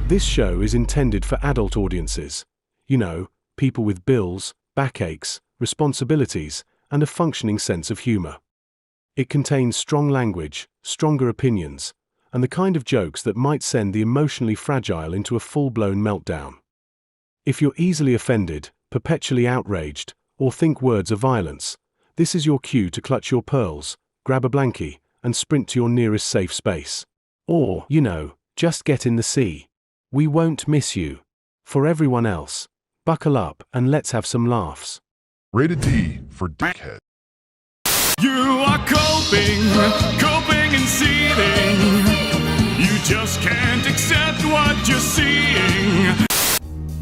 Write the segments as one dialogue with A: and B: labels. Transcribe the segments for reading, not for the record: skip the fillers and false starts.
A: This show is intended for adult audiences. You know, people with bills, backaches, responsibilities, and a functioning sense of humor. It contains strong language, stronger opinions, and the kind of jokes that might send the emotionally fragile into a full-blown meltdown. If you're easily offended, perpetually outraged, or think words are violence, this is your cue to clutch your pearls, grab a blankie, and sprint to your nearest safe space. Or, you know, just get in the sea. We won't miss you. For everyone else, buckle up and let's have some laughs.
B: Rated D for dickhead.
C: You are coping and seething. You just can't accept what you're seeing.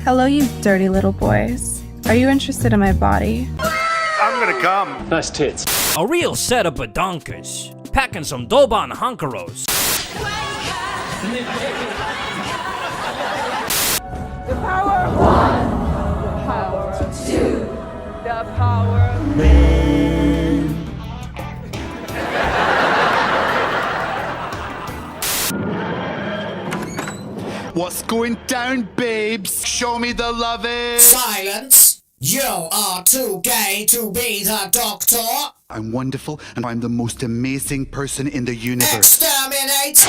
D: Hello, you dirty little boys. Are you interested in my body?
E: I'm gonna come.
F: Nice tits.
G: A real set of badonkers. Packing some Doban hunkeros.
H: The power of one. The power of two. The power of men.
E: What's going down, babes? Show me the loving.
I: Silence! You are too gay to be the doctor.
E: I'm wonderful, and I'm the most amazing person in the universe.
I: Exterminate!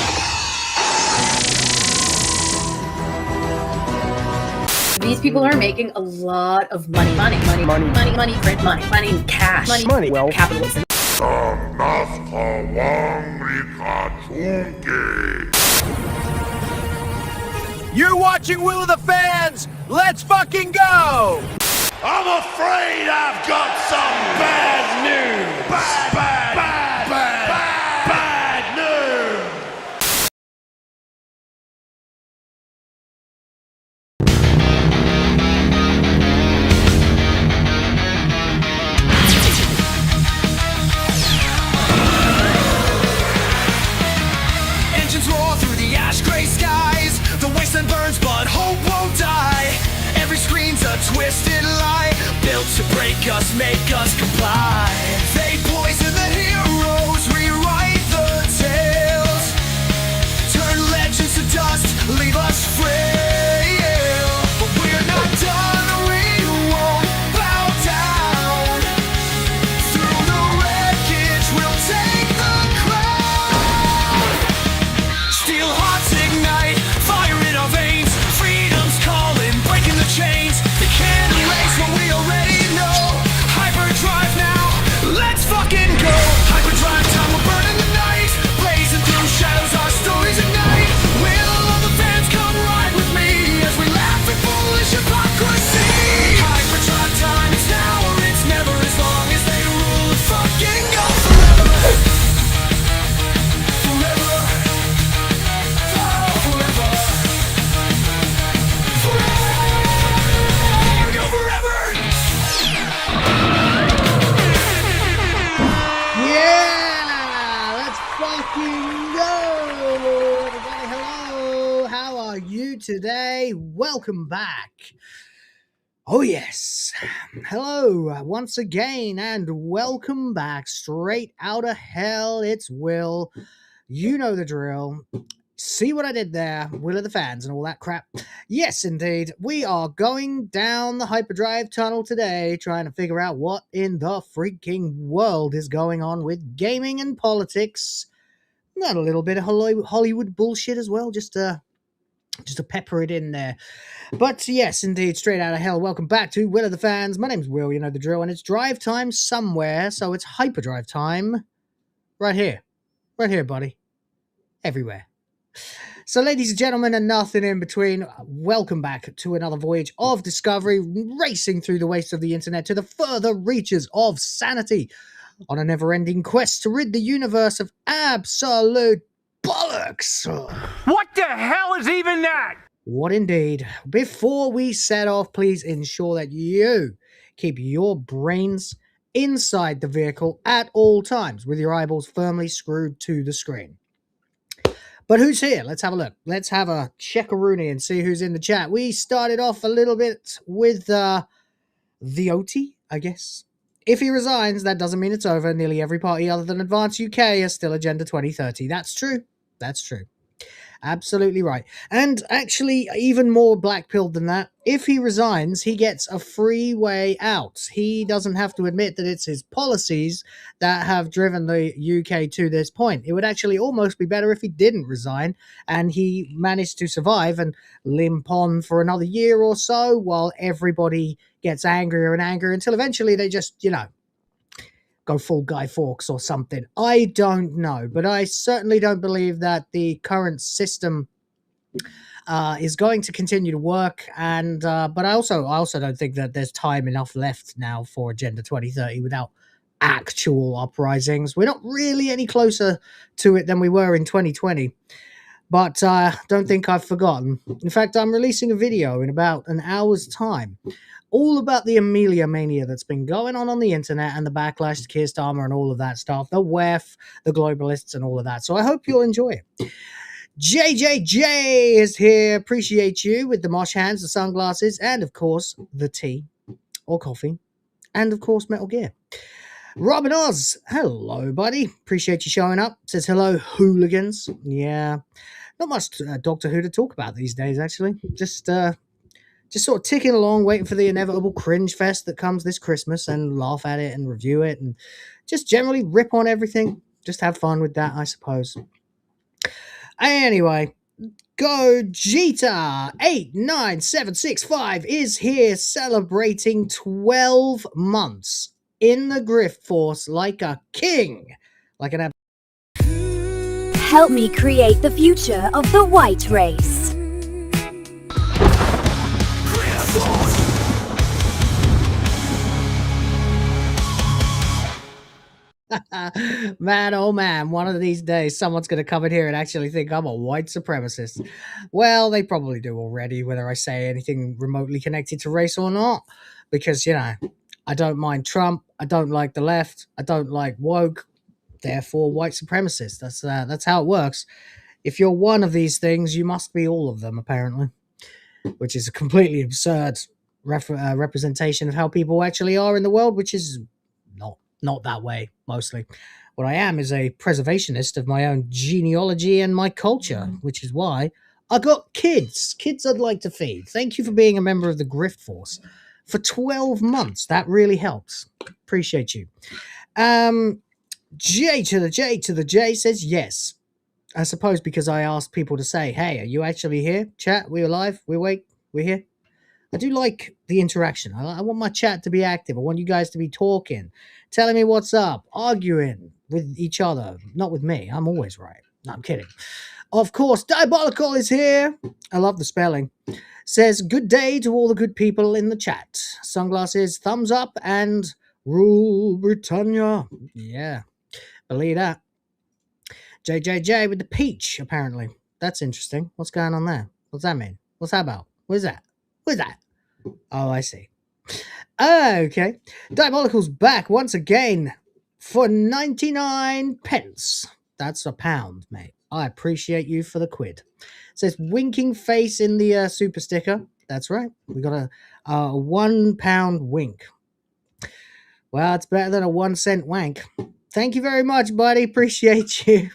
J: These people are making a lot of money, print money, cash,
F: Money, well,
J: capitalism.
K: You're watching Will of the Fans! Let's fucking go!
C: I'm afraid I've got some bad news. Bad news.
K: Engines roar through the ash gray skies. The wasteland burns, but hope won't die. Every screen's a twisted lie, built to break us, make us comply. They poison the heroes, rewrite the tales, turn legends to dust, leave us frail. But we're not done, we won't bow down. Through the wreckage, we'll take the crown. Steel hearts ignite, fire in our veins. Freedom's calling, breaking the chains. They can't erase what we already know. HyperDrive now, let's fucking go. HyperDrive time, we're burning the night, blazing through shadows, our stories ignite. Will all the fans come ride with me as we laugh at foolish hypocrisy? HyperDrive time, it's now or it's never, as long as they rule the fucking go forever. Forever. Oh, forever. Forever. Go forever.
L: Yeah, let's fucking go! Everybody, hello! How are you today? Welcome back. Oh yes, hello once again and welcome back straight out of hell. It's Will. You know the drill. See what I did there? Will of the Fans and all that crap. Yes, indeed. We are going down the hyperdrive tunnel today, trying to figure out what in the freaking world is going on with gaming and politics. And a little bit of Hollywood bullshit as well, just to pepper it in there. But yes, indeed, straight out of hell. Welcome back to Will of the Fans. My name's Will, you know the drill, and it's drive time somewhere, so it's hyperdrive time right here. Right here, buddy. Everywhere. So, ladies and gentlemen, and nothing in between, welcome back to another voyage of discovery, racing through the wastes of the internet to the further reaches of sanity, on a never-ending quest to rid the universe of absolute bollocks.
K: What the hell is even that?
L: What indeed. Before we set off, please ensure that you keep your brains inside the vehicle at all times, with your eyeballs firmly screwed to the screen. But who's here? Let's have a look. Let's have a checkaroonie and see who's in the chat. We started off a little bit with the OT, I guess. If he resigns, that doesn't mean it's over. Nearly every party other than Advance UK is still Agenda 2030. That's true. That's true. Absolutely right. And actually, even more black-pilled than that, if he resigns, he gets a free way out. He doesn't have to admit that it's his policies that have driven the UK to this point. It would actually almost be better if he didn't resign and he managed to survive and limp on for another year or so while everybody gets angrier and angrier until eventually they just, go full Guy Fawkes or something. I don't know, but I certainly don't believe that the current system is going to continue to work. And but I also don't think that there's time enough left now for Agenda 2030 without actual uprisings. We're not really any closer to it than we were in 2020. But don't think I've forgotten. In fact, I'm releasing a video in about an hour's time all about the Amelia mania that's been going on the internet and the backlash to Keir Starmer and all of that stuff, the WEF, the globalists and all of that. So I hope you'll enjoy it. JJJ is here. Appreciate you with the mosh hands, the sunglasses, and of course, the tea or coffee, and of course, Metal Gear. Robin Oz, hello, buddy. Appreciate you showing up. Says hello, hooligans. Yeah, not much Doctor Who to talk about these days, actually. Just sort of ticking along, waiting for the inevitable cringe fest that comes this Christmas and laugh at it and review it and just generally rip on everything. Just have fun with that, I suppose. Anyway, Gogeta89765 is here celebrating 12 months in the Grift Force like a king. Like an
F: Help me create the future of the white race.
L: Man, oh man, one of these days someone's going to come in here and actually think I'm a white supremacist. Well, they probably do already, whether I say anything remotely connected to race or not. Because, I don't mind Trump, I don't like the left, I don't like woke, therefore white supremacist. That's how it works. If you're one of these things, you must be all of them, apparently. Which is a completely absurd representation of how people actually are in the world, which is not that way, mostly. What I am is a preservationist of my own genealogy and my culture, which is why I got kids I'd like to feed. Thank you for being a member of the Grift Force for 12 months. That really helps. Appreciate you. J to the J to the J says yes. I suppose because I asked people to say, hey, are you actually here? Chat, we're alive, we're awake, we're here. I do like the interaction. I want my chat to be active. I want you guys to be talking, telling me what's up, arguing with each other, not with me. I'm always right. No, I'm kidding. Of course, Diabolical is here. I love the spelling. Says, good day to all the good people in the chat. Sunglasses, thumbs up, and rule Britannia. Yeah, believe that. JJJ with the peach, apparently. That's interesting. What's going on there? What's that mean? What's that about? What is that? What is that? Oh, I see. Okay. Diabolical's back once again for 99 pence. That's a pound, mate. I appreciate you for the quid. Says winking face in the super sticker. That's right. We got a £1 wink. Well, it's better than a 1 cent wank. Thank you very much, buddy. Appreciate you.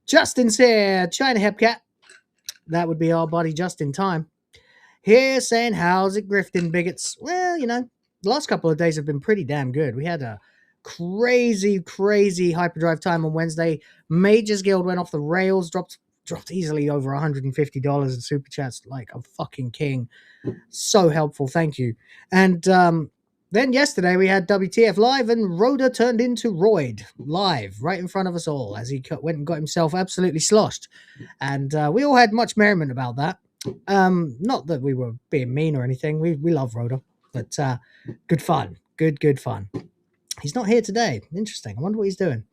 L: Justin's here. China Hepcat. That would be our buddy just in time. Here saying, how's it grifting, bigots? Well, the last couple of days have been pretty damn good. We had a crazy HyperDrive Time on Wednesday. MagesGuild went off the rails, dropped easily over $150 in super chats like a fucking king. So helpful, thank you. And then yesterday we had WTF Live and Rhoda turned into Royd live right in front of us all as he went and got himself absolutely sloshed. And we all had much merriment about that. Not that we were being mean or anything. We love Rhoda, but good fun. Good fun. He's not here today. Interesting. I wonder what he's doing.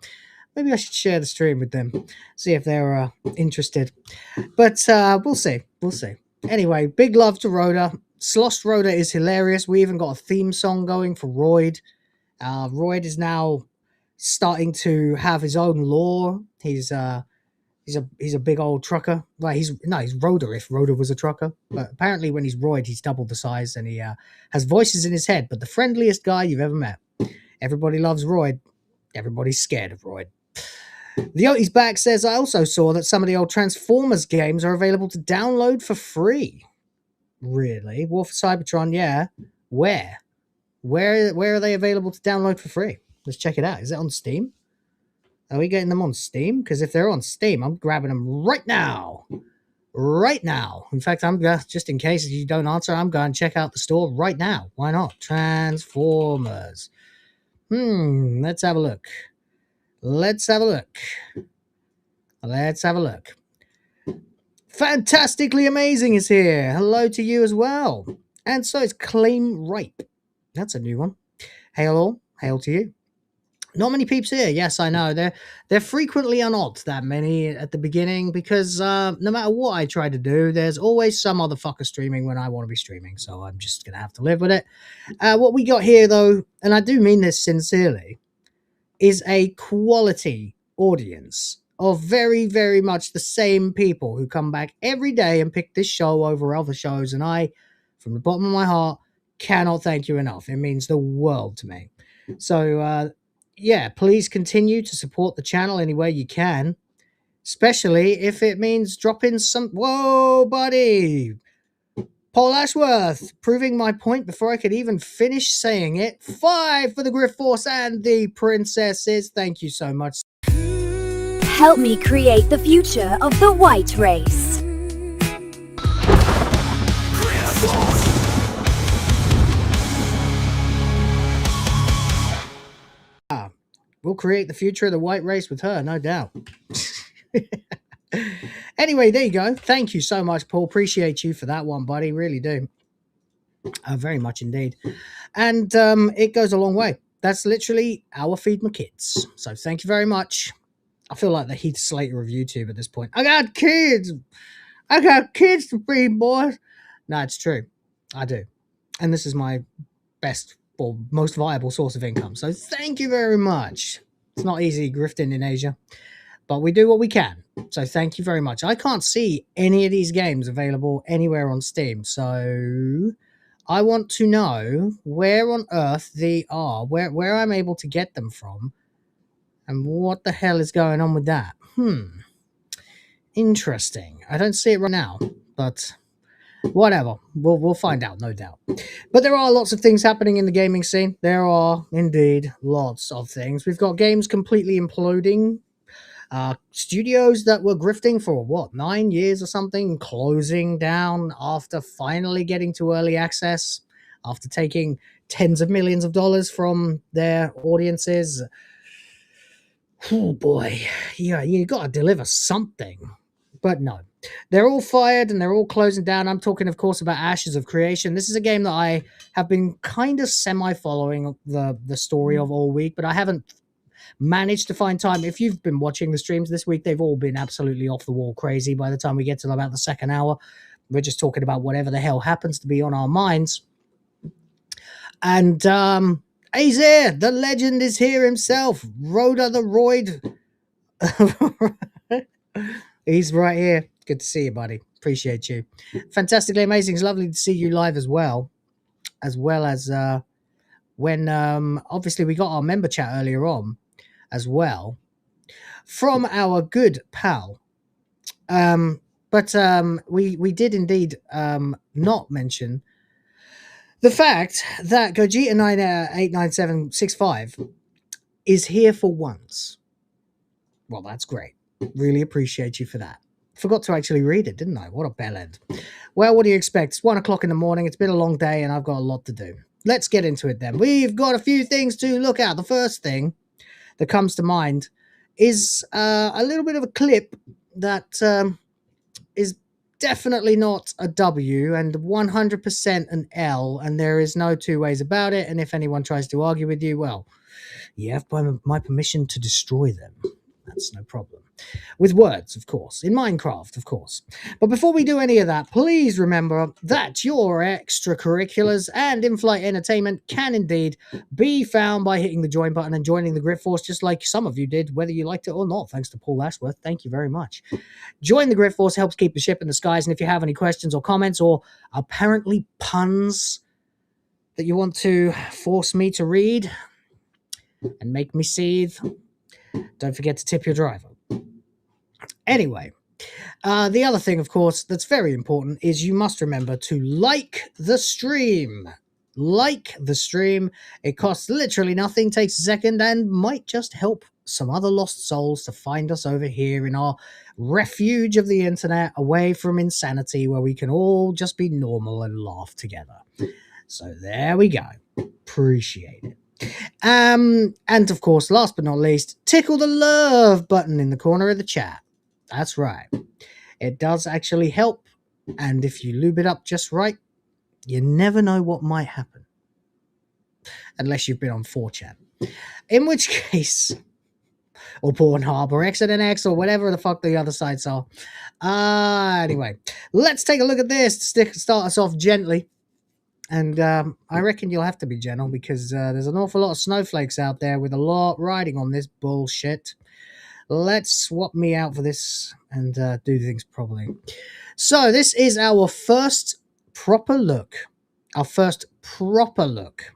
L: Maybe I should share the stream with them, see if they're interested. But we'll see. Anyway, big love to Rhoda. Sloshed Rhoda is hilarious. We even got a theme song going for Royd. Royd is now starting to have his own lore. He's a big old trucker. Well, he's Rhoda if Rhoda was a trucker. But apparently when he's Royd, he's double the size and he has voices in his head. But the friendliest guy you've ever met. Everybody loves Royd. Everybody's scared of Royd. The Otis Back says, I also saw that some of the old Transformers games are available to download for free. Really? War for Cybertron, yeah. Where? Where are they available to download for free? Let's check it out. Is it on Steam? Are we getting them on Steam? Because if they're on Steam, I'm grabbing them right now. Right now. In fact, I'm just in case you don't answer, I'm going to check out the store right now. Why not? Transformers. Let's have a look. Let's have a look. Let's have a look. Fantastically Amazing is here. Hello to you as well. And so is Claim Ripe. That's a new one. Hail all. Hail to you. Not many peeps here. Yes, I know. They're frequently unodd, that many at the beginning, because no matter what I try to do, there's always some other fucker streaming when I want to be streaming, so I'm just going to have to live with it. What we got here, though, and I do mean this sincerely, is a quality audience of very, very much the same people who come back every day and pick this show over other shows, and I, from the bottom of my heart, cannot thank you enough. It means the world to me. So, yeah, please continue to support the channel any way you can, especially if it means dropping some... Whoa, buddy! Paul Ashworth, proving my point before I could even finish saying it. 5 for the Griff Force and the princesses. Thank you so much.
F: Help me create the future of the white race.
L: We'll create the future of the white race with her, no doubt. Anyway, there you go. Thank you so much, Paul. Appreciate you for that one, buddy. Really do. Very much indeed. And it goes a long way. That's literally our Feed My Kids. So thank you very much. I feel like the Heath Slater of YouTube at this point. I got kids. I got kids to feed, boys. No, it's true. I do. And this is my best or most viable source of income. So thank you very much. It's not easy grifting in Asia, but we do what we can. So thank you very much. I can't see any of these games available anywhere on Steam. So I want to know where on earth they are, where I'm able to get them from, and what the hell is going on with that. Interesting. I don't see it right now, but whatever. We'll find out, no doubt. But there are lots of things happening in the gaming scene. There are indeed lots of things. We've got games completely imploding. Studios that were grifting for, what, 9 years or something, closing down after finally getting to early access, after taking tens of millions of dollars from their audiences. Oh boy, yeah, you got to deliver something. But no, they're all fired and they're all closing down. I'm talking, of course, about Ashes of Creation. This is a game that I have been kind of semi-following the story of all week, but I haven't managed to find time. If you've been watching the streams this week, they've all been absolutely off the wall crazy. By the time we get to about the second hour, we're just talking about whatever the hell happens to be on our minds. And he's here. The legend is here himself. Rhoda the Roid. He's right here. Good to see you, buddy. Appreciate you. Fantastically Amazing. It's lovely to see you live as well as when obviously we got our member chat earlier on as well from our good pal. But we did indeed not mention the fact that Gogeta 89765 is here for once. Well, that's great. Really appreciate you for that. Forgot to actually read it, didn't I? What a bell end. Well, what do you expect? It's 1 o'clock in the morning. It's been a long day and I've got a lot to do. Let's get into it then. We've got a few things to look at. The first thing that comes to mind is a little bit of a clip that is definitely not a W and 100% an L, and there is no two ways about it. And if anyone tries to argue with you, well, you have my permission to destroy them. That's no problem. With words, of course. In Minecraft, of course. But before we do any of that, please remember that your extracurriculars and in-flight entertainment can indeed be found by hitting the join button and joining the Griff Force, just like some of you did, whether you liked it or not. Thanks to Paul Ashworth. Thank you very much. Join the Griff Force helps keep the ship in the skies. And if you have any questions or comments or apparently puns that you want to force me to read and make me seethe, don't forget to tip your driver. Anyway, the other thing, of course, that's very important is you must remember to like the stream. Like the stream. It costs literally nothing, takes a second, and might just help some other lost souls to find us over here in our refuge of the internet, away from insanity, where we can all just be normal and laugh together. So there we go. Appreciate it. And of course, last but not least, tickle the love button in the corner of the chat. That's right. It does actually help. And if you lube it up just right, you never know what might happen. Unless you've been on 4chan. In which case, or Pornhub or XNX or whatever the fuck the other sites are. Anyway, let's take a look at this to start us off gently. And I reckon you'll have to be gentle because there's an awful lot of snowflakes out there with a lot riding on this bullshit. Let's swap me out for this and do things properly. So this is our first proper look. Our first proper look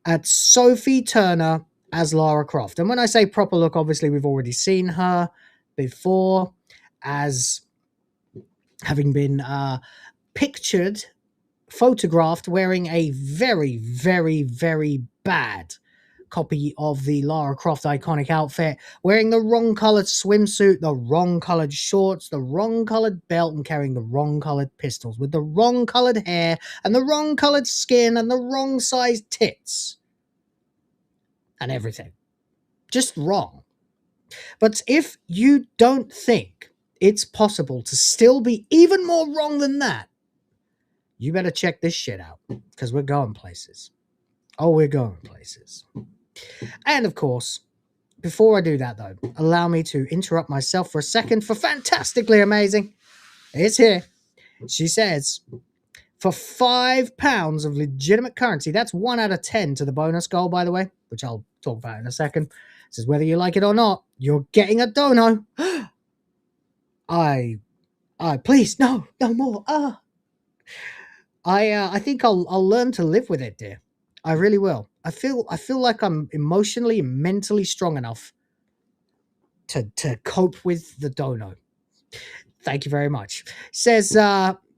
L: at Sophie Turner as Lara Croft. And when I say proper look, obviously we've already seen her before as having been pictured, photographed wearing a very, very, very bad copy of the Lara Croft iconic outfit, wearing the wrong colored swimsuit, the wrong colored shorts, the wrong colored belt, and carrying the wrong colored pistols with the wrong colored hair and the wrong colored skin and the wrong sized tits and everything. Just wrong. But if you don't think it's possible to still be even more wrong than that, you better check this shit out because we're going places. Oh, we're going places. And of course, before I do that though, allow me to interrupt myself for a second for Fantastically Amazing. It's here. She says, for £5 of legitimate currency, that's 1 out of 10 to the bonus goal, by the way, which I'll talk about in a second. Says whether you like it or not, you're getting a dono. I please, no more. I think I'll learn to live with it, dear. I really will. I feel like I'm emotionally and mentally strong enough to cope with the dono. Thank you very much. Says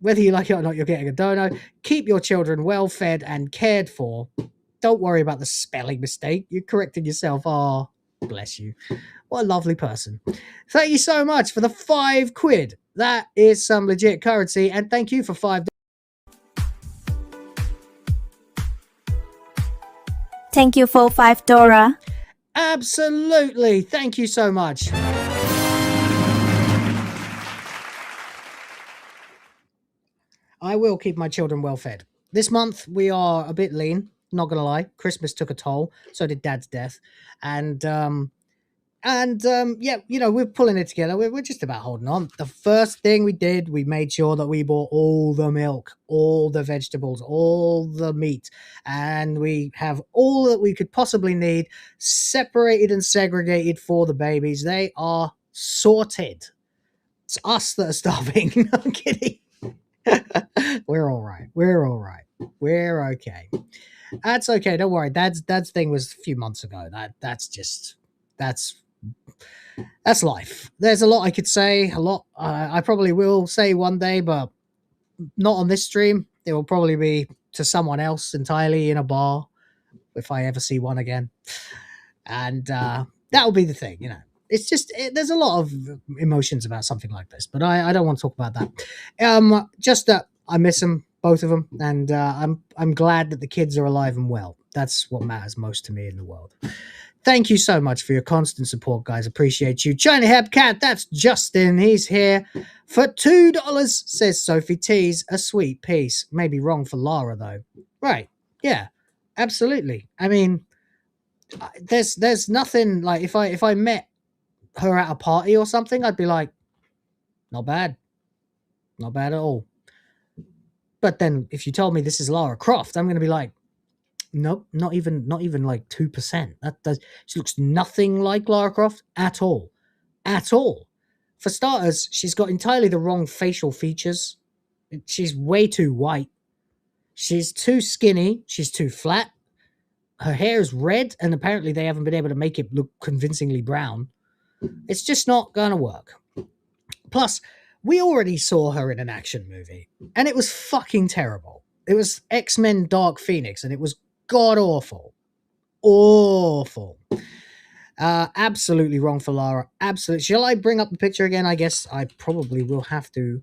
L: whether you like it or not, you're getting a dono. Keep your children well fed and cared for. Don't worry about the spelling mistake. You're correcting yourself. Oh, bless you. What a lovely person. Thank you so much for the £5. That is some legit currency. And thank you for $5.
M: Thank you for $5.
L: Absolutely. Thank you so much. I will keep my children well fed. This month we are a bit lean, not gonna lie. Christmas took a toll, so did Dad's death. And yeah, you know, we're pulling it together. We're just about holding on. The first thing we did, we made sure that we bought all the milk, all the vegetables, all the meat, and we have all that we could possibly need separated and segregated for the babies. They are sorted. It's us that are starving. I'm kidding. We're all right. We're all right. We're okay. That's okay. Don't worry. Dad's thing was a few months ago. That's life. There's a lot I could say. A lot I probably will say one day, but not on this stream. It will probably be to someone else entirely in a bar if I ever see one again. And that will be the thing, you know. It's just there's a lot of emotions about something like this, but I don't want to talk about that. Just that I miss them, both of them, and I'm glad that the kids are alive and well. That's what matters most to me in the world. Thank you so much for your constant support, guys. Appreciate you. China Hebcat, that's Justin. He's here for $2. Says Sophie T's a sweet piece. Maybe wrong for Lara though. Right? Yeah, absolutely. I mean, there's nothing like if I met her at a party or something, I'd be like, not bad at all. But then if you told me this is Lara Croft, I'm gonna be like, nope, not even like 2%. She looks nothing like Lara Croft at all. For starters, she's got entirely the wrong facial features. She's way too white. She's too skinny. She's too flat. Her hair is red, and apparently they haven't been able to make it look convincingly brown. It's just not gonna work. Plus, we already saw her in an action movie, and it was fucking terrible. It was X-Men Dark Phoenix, and it was god-awful. Awful. Absolutely wrong for Lara. Absolutely. Shall I bring up the picture again? I guess I probably will have to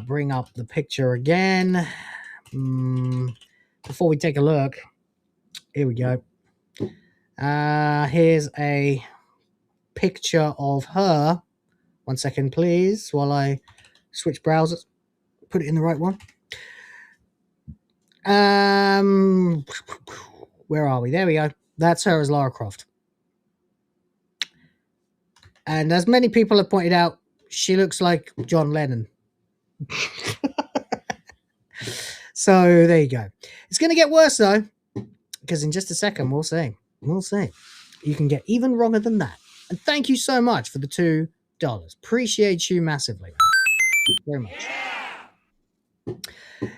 L: bring up the picture again. Before we take a look. Here we go. Here's a picture of her. 1 second, please, while I switch browsers. Put it in the right one. Where are we? There we go. That's her as Lara Croft. And as many people have pointed out, she looks like John Lennon. So there you go. It's going to get worse though, because in just a second we'll see. We'll see. You can get even wronger than that. And thank you so much for the $2. Appreciate you massively. Thank you very much.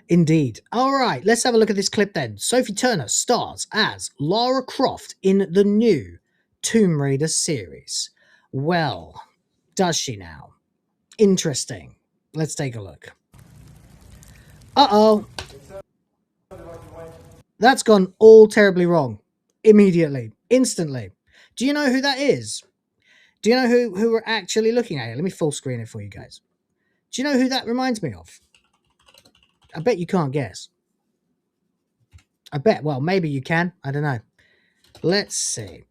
L: Indeed. All right, let's have a look at this clip then. Sophie Turner stars as Lara Croft in the new Tomb Raider series. Well, does she now? Interesting. Let's take a look. Uh-oh. That's gone all terribly wrong. Immediately. Instantly. Do you know who that is? Do you know who we're actually looking at? Let me full screen it for you guys. Do you know who that reminds me of? I bet you can't guess. I bet, well, maybe you can. I don't know. Let's see.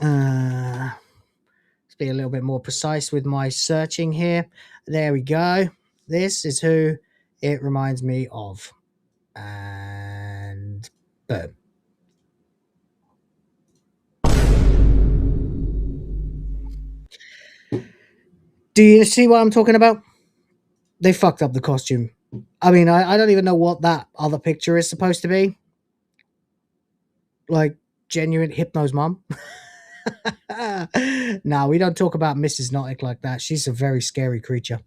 L: Let's be a little bit more precise with my searching here. There we go. This is who it reminds me of. And boom. Do you see what I'm talking about? They fucked up the costume. I mean, I don't even know what that other picture is supposed to be. Like, genuine Hypno's mum. No, we don't talk about Mrs. Notic like that. She's a very scary creature.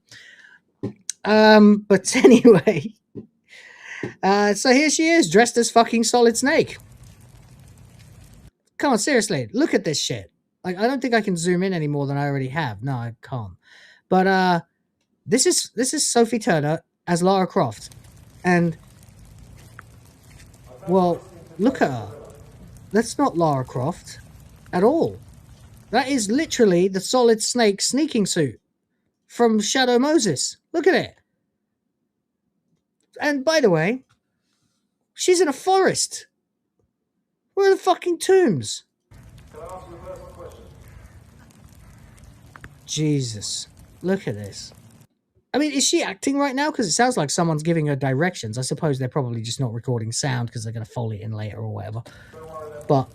L: But anyway. So here she is, dressed as fucking Solid Snake. Come on, seriously. Look at this shit. Like, I don't think I can zoom in any more than I already have. No, I can't. But, this is Sophie Turner as Lara Croft. And, well, look at her. That's not Lara Croft at all. That is literally the Solid Snake sneaking suit from Shadow Moses. Look at it. And by the way, she's in a forest. Where are the fucking tombs?
N: Can I ask you a personal question?
L: Jesus. Look at this. I mean, is she acting right now? Because it sounds like someone's giving her directions. I suppose they're probably just not recording sound because they're going to fold it in later or whatever. But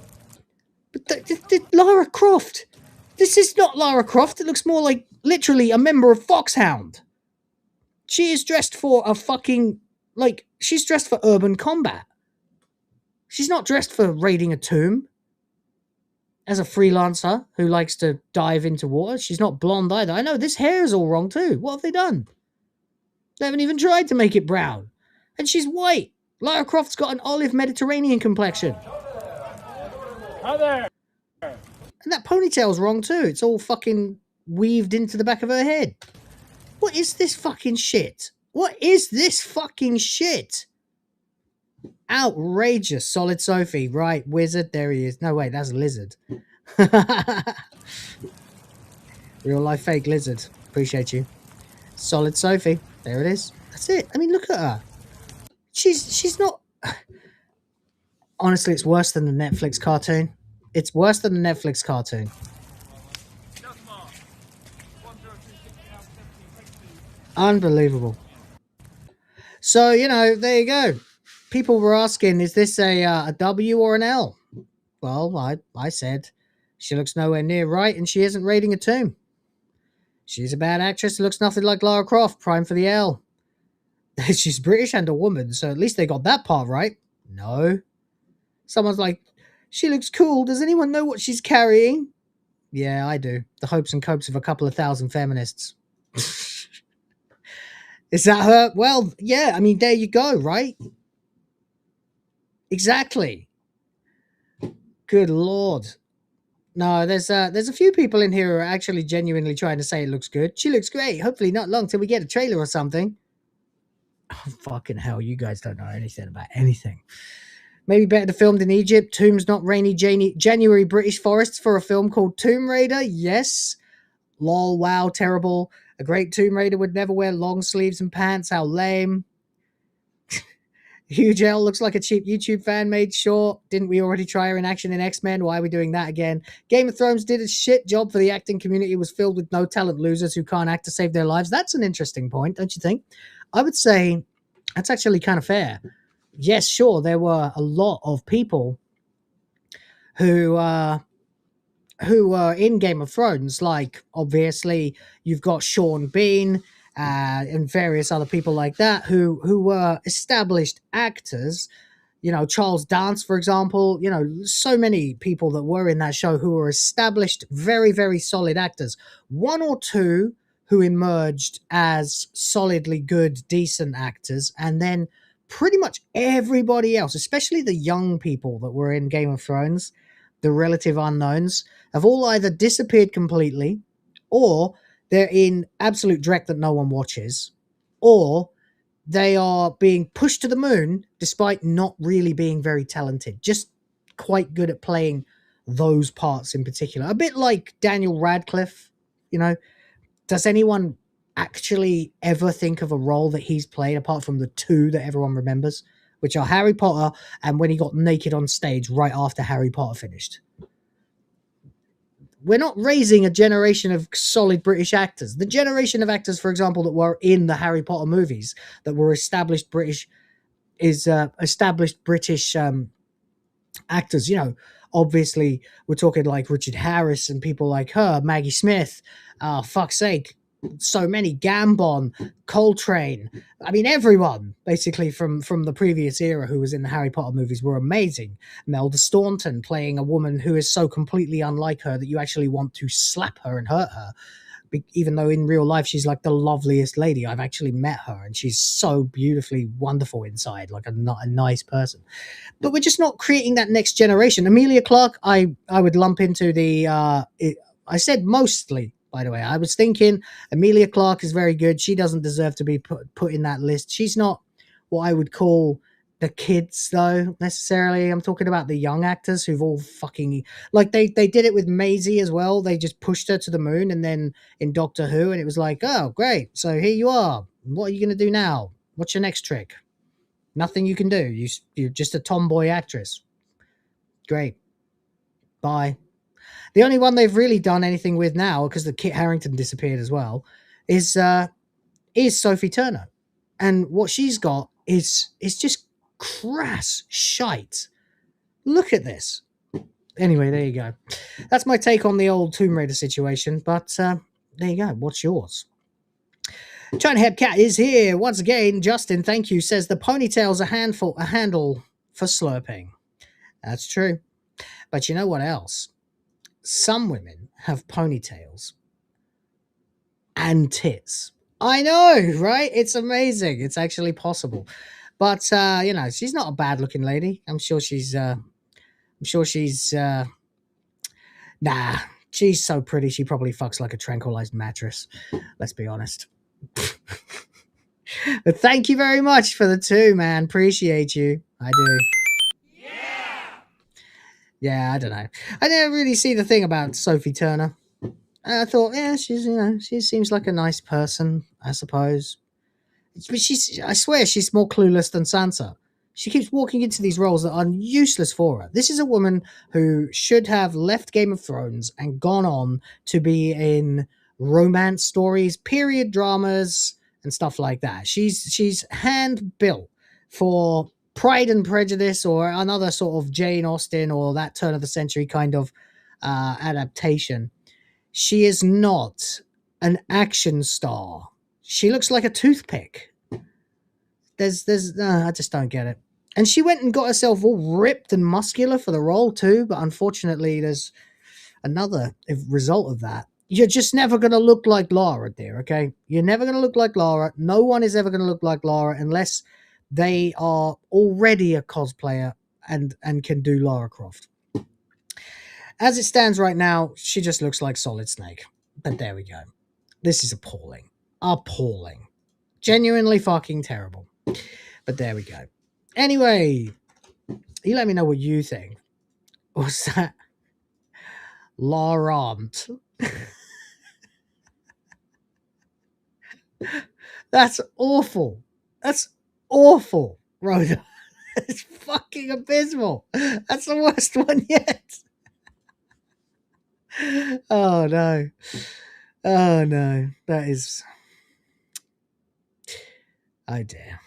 L: Lara Croft. This is not Lara Croft. It looks more like literally a member of Foxhound. She is dressed for a fucking, like, she's dressed for urban combat. She's not dressed for raiding a tomb. As a freelancer who likes to dive into water, she's not blonde either. I know, this hair is all wrong too. What have they done? They haven't even tried to make it brown. And she's white. Lara Croft's got an olive Mediterranean complexion.
N: Hi there.
L: And that ponytail's wrong too. It's all fucking weaved into the back of her head. What is this fucking shit? What is this fucking shit? Outrageous. Solid Sophie. Right, wizard. There he is. No, wait, that's a lizard. Real life fake lizard. Appreciate you. Solid Sophie. There it is. That's it. I mean, look at her. She's not... Honestly, it's worse than the Netflix cartoon. It's worse than the Netflix cartoon. Unbelievable. So, you know, there you go. People were asking, is this a W or an L? Well, I said, she looks nowhere near right and she isn't raiding a tomb. She's a bad actress who looks nothing like Lara Croft, prime for the L. She's British and a woman, so at least they got that part right. No. Someone's like, she looks cool. Does anyone know what she's carrying? Yeah, I do. The hopes and copes of a couple of thousand feminists. Is that her? Well, yeah, I mean, there you go, right? Exactly. Good Lord. No, there's a few people in here who are actually genuinely trying to say it looks good. She looks great. Hopefully not long till we get a trailer or something. Oh, fucking hell, you guys don't know anything about anything. Maybe better to filmed in Egypt. Tombs, not rainy January British forests for a film called Tomb Raider. Yes. Lol, wow, terrible. A great Tomb Raider would never wear long sleeves and pants. How lame. Huge L looks like a cheap YouTube fan made short. Didn't we already try her in action in X-Men? Why are we doing that again? Game of Thrones did a shit job for the acting community. It was filled with no talent losers who can't act to save their lives. That's an interesting point, don't you think? I would say that's actually kind of fair. Yes, sure, there were a lot of people who were in Game of Thrones. Like, obviously, you've got Sean Bean, and various other people like that who were established actors. You know, Charles Dance, for example. You know, so many people that were in that show who were established, very, very solid actors. One or two who emerged as solidly good, decent actors, and then pretty much everybody else, especially the young people that were in Game of Thrones, the relative unknowns, have all either disappeared completely, or they're in absolute dreck that no one watches, or they are being pushed to the moon despite not really being very talented, just quite good at playing those parts in particular. A bit like Daniel Radcliffe, you know. Does anyone actually ever think of a role that he's played apart from the two that everyone remembers, which are Harry Potter and when he got naked on stage right after Harry Potter finished? We're not raising a generation of solid British actors. The generation of actors, for example, that were in the Harry Potter movies, that were established British actors. You know, obviously, we're talking like Richard Harris and people like her, Maggie Smith. Fuck's sake, so many. Gambon, Coltrane. I mean, everyone basically from the previous era who was in the Harry Potter movies were amazing. Melda Staunton playing a woman who is so completely unlike her that you actually want to slap her and hurt her, even though in real life she's like the loveliest lady. I've actually met her and she's so beautifully wonderful inside, like a nice person. But we're just not creating that next generation. Emilia Clarke, I would lump into the I said mostly, by the way. I was thinking Emilia Clarke is very good. She doesn't deserve to be put in that list. She's not what I would call the kids, though, necessarily. I'm talking about the young actors who've all fucking... Like, they did it with Maisie as well. They just pushed her to the moon, and then in Doctor Who, and it was like, oh, great. So here you are. What are you going to do now? What's your next trick? Nothing you can do. You're just a tomboy actress. Great. Bye. The only one they've really done anything with now, because the Kit Harington disappeared as well, is Sophie Turner. And what she's got is just crass shite. Look at this. Anyway, there you go. That's my take on the old Tomb Raider situation. But there you go. What's yours? China Head Cat is here once again. Justin, thank you. Says the ponytail's a handle for slurping. That's true. But you know what else? Some women have ponytails and tits. I know, right? It's amazing. It's actually possible. But you know, she's not a bad looking lady. I'm sure she's nah, she's so pretty she probably fucks like a tranquilized mattress. Let's be honest. But thank you very much for the 2, man. Appreciate you. I do. Yeah, I don't know. I didn't really see the thing about Sophie Turner. I thought, yeah, she seems like a nice person, I suppose. But I swear she's more clueless than Sansa. She keeps walking into these roles that are useless for her. This is a woman who should have left Game of Thrones and gone on to be in romance stories, period dramas, and stuff like that. She's hand-built for Pride and Prejudice or another sort of Jane Austen or that turn of the century kind of adaptation. She is not an action star. She looks like a toothpick. I just don't get it. And she went and got herself all ripped and muscular for the role too, but unfortunately there's another result of that. You're just never going to look like Laura, dear, okay? You're never going to look like Laura. No one is ever going to look like Laura unless they are already a cosplayer and can do Lara Croft. As it stands right now, she just looks like Solid Snake. But there we go. This is appalling. Appalling. Genuinely fucking terrible. But there we go. Anyway, you let me know what you think. What's that? RadART. That's awful. That's awful, Rhoda. It's fucking abysmal. That's the worst one yet. Oh no. Oh no. That is. Oh dear.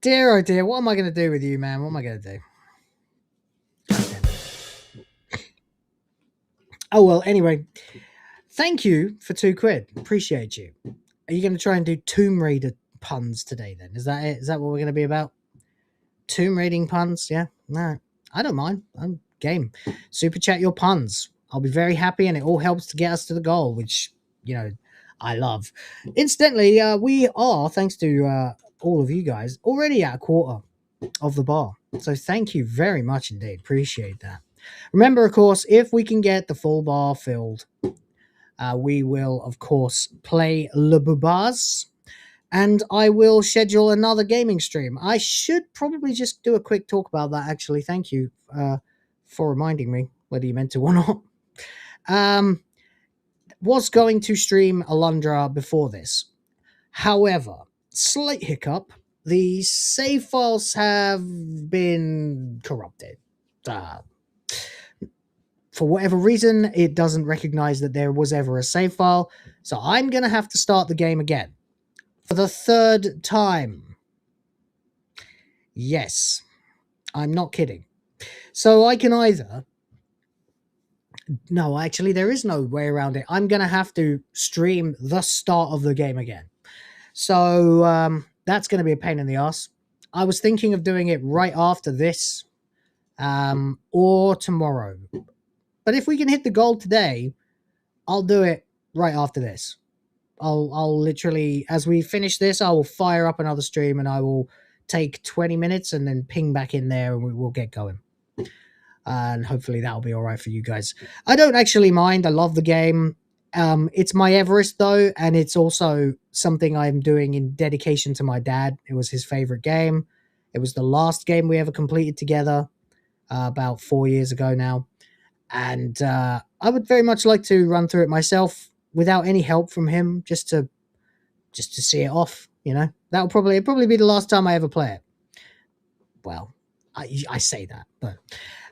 L: Dear, oh dear. What am I going to do with you, man? What am I going to do? Oh well, anyway. Thank you for £2. Appreciate you. Are you going to try and do Tomb Raider puns today then? Is that it? Is that what we're going to be about? Tomb Raiding puns? Yeah? No. I don't mind. I'm game. Super chat your puns. I'll be very happy, and it all helps to get us to the goal, which, you know, I love. Incidentally, we are, thanks to all of you guys, already at a quarter of the bar. So thank you very much indeed. Appreciate that. Remember, of course, if we can get the full bar filled, we will, of course, play Le Boubaz, and I will schedule another gaming stream. I should probably just do a quick talk about that, actually. Thank you for reminding me, whether you meant to or not. Was going to stream Alundra before this. However, slight hiccup. The save files have been corrupted. For whatever reason, it doesn't recognize that there was ever a save file. So I'm going to have to start the game again. For the third time. Yes. I'm not kidding. So I can either... No, actually, there is no way around it. I'm going to have to stream the start of the game again. So that's going to be a pain in the ass. I was thinking of doing it right after this or tomorrow. But if we can hit the goal today, I'll do it right after this. I'll literally, as we finish this, I will fire up another stream and I will take 20 minutes and then ping back in there and we will get going. And hopefully that'll be all right for you guys. I don't actually mind. I love the game. It's my Everest, though, and it's also something I'm doing in dedication to my dad. It was his favorite game. It was the last game we ever completed together about 4 years ago now. And I would very much like to run through it myself without any help from him, just to see it off, you know. That'll probably be the last time I ever play it. Well, I say that,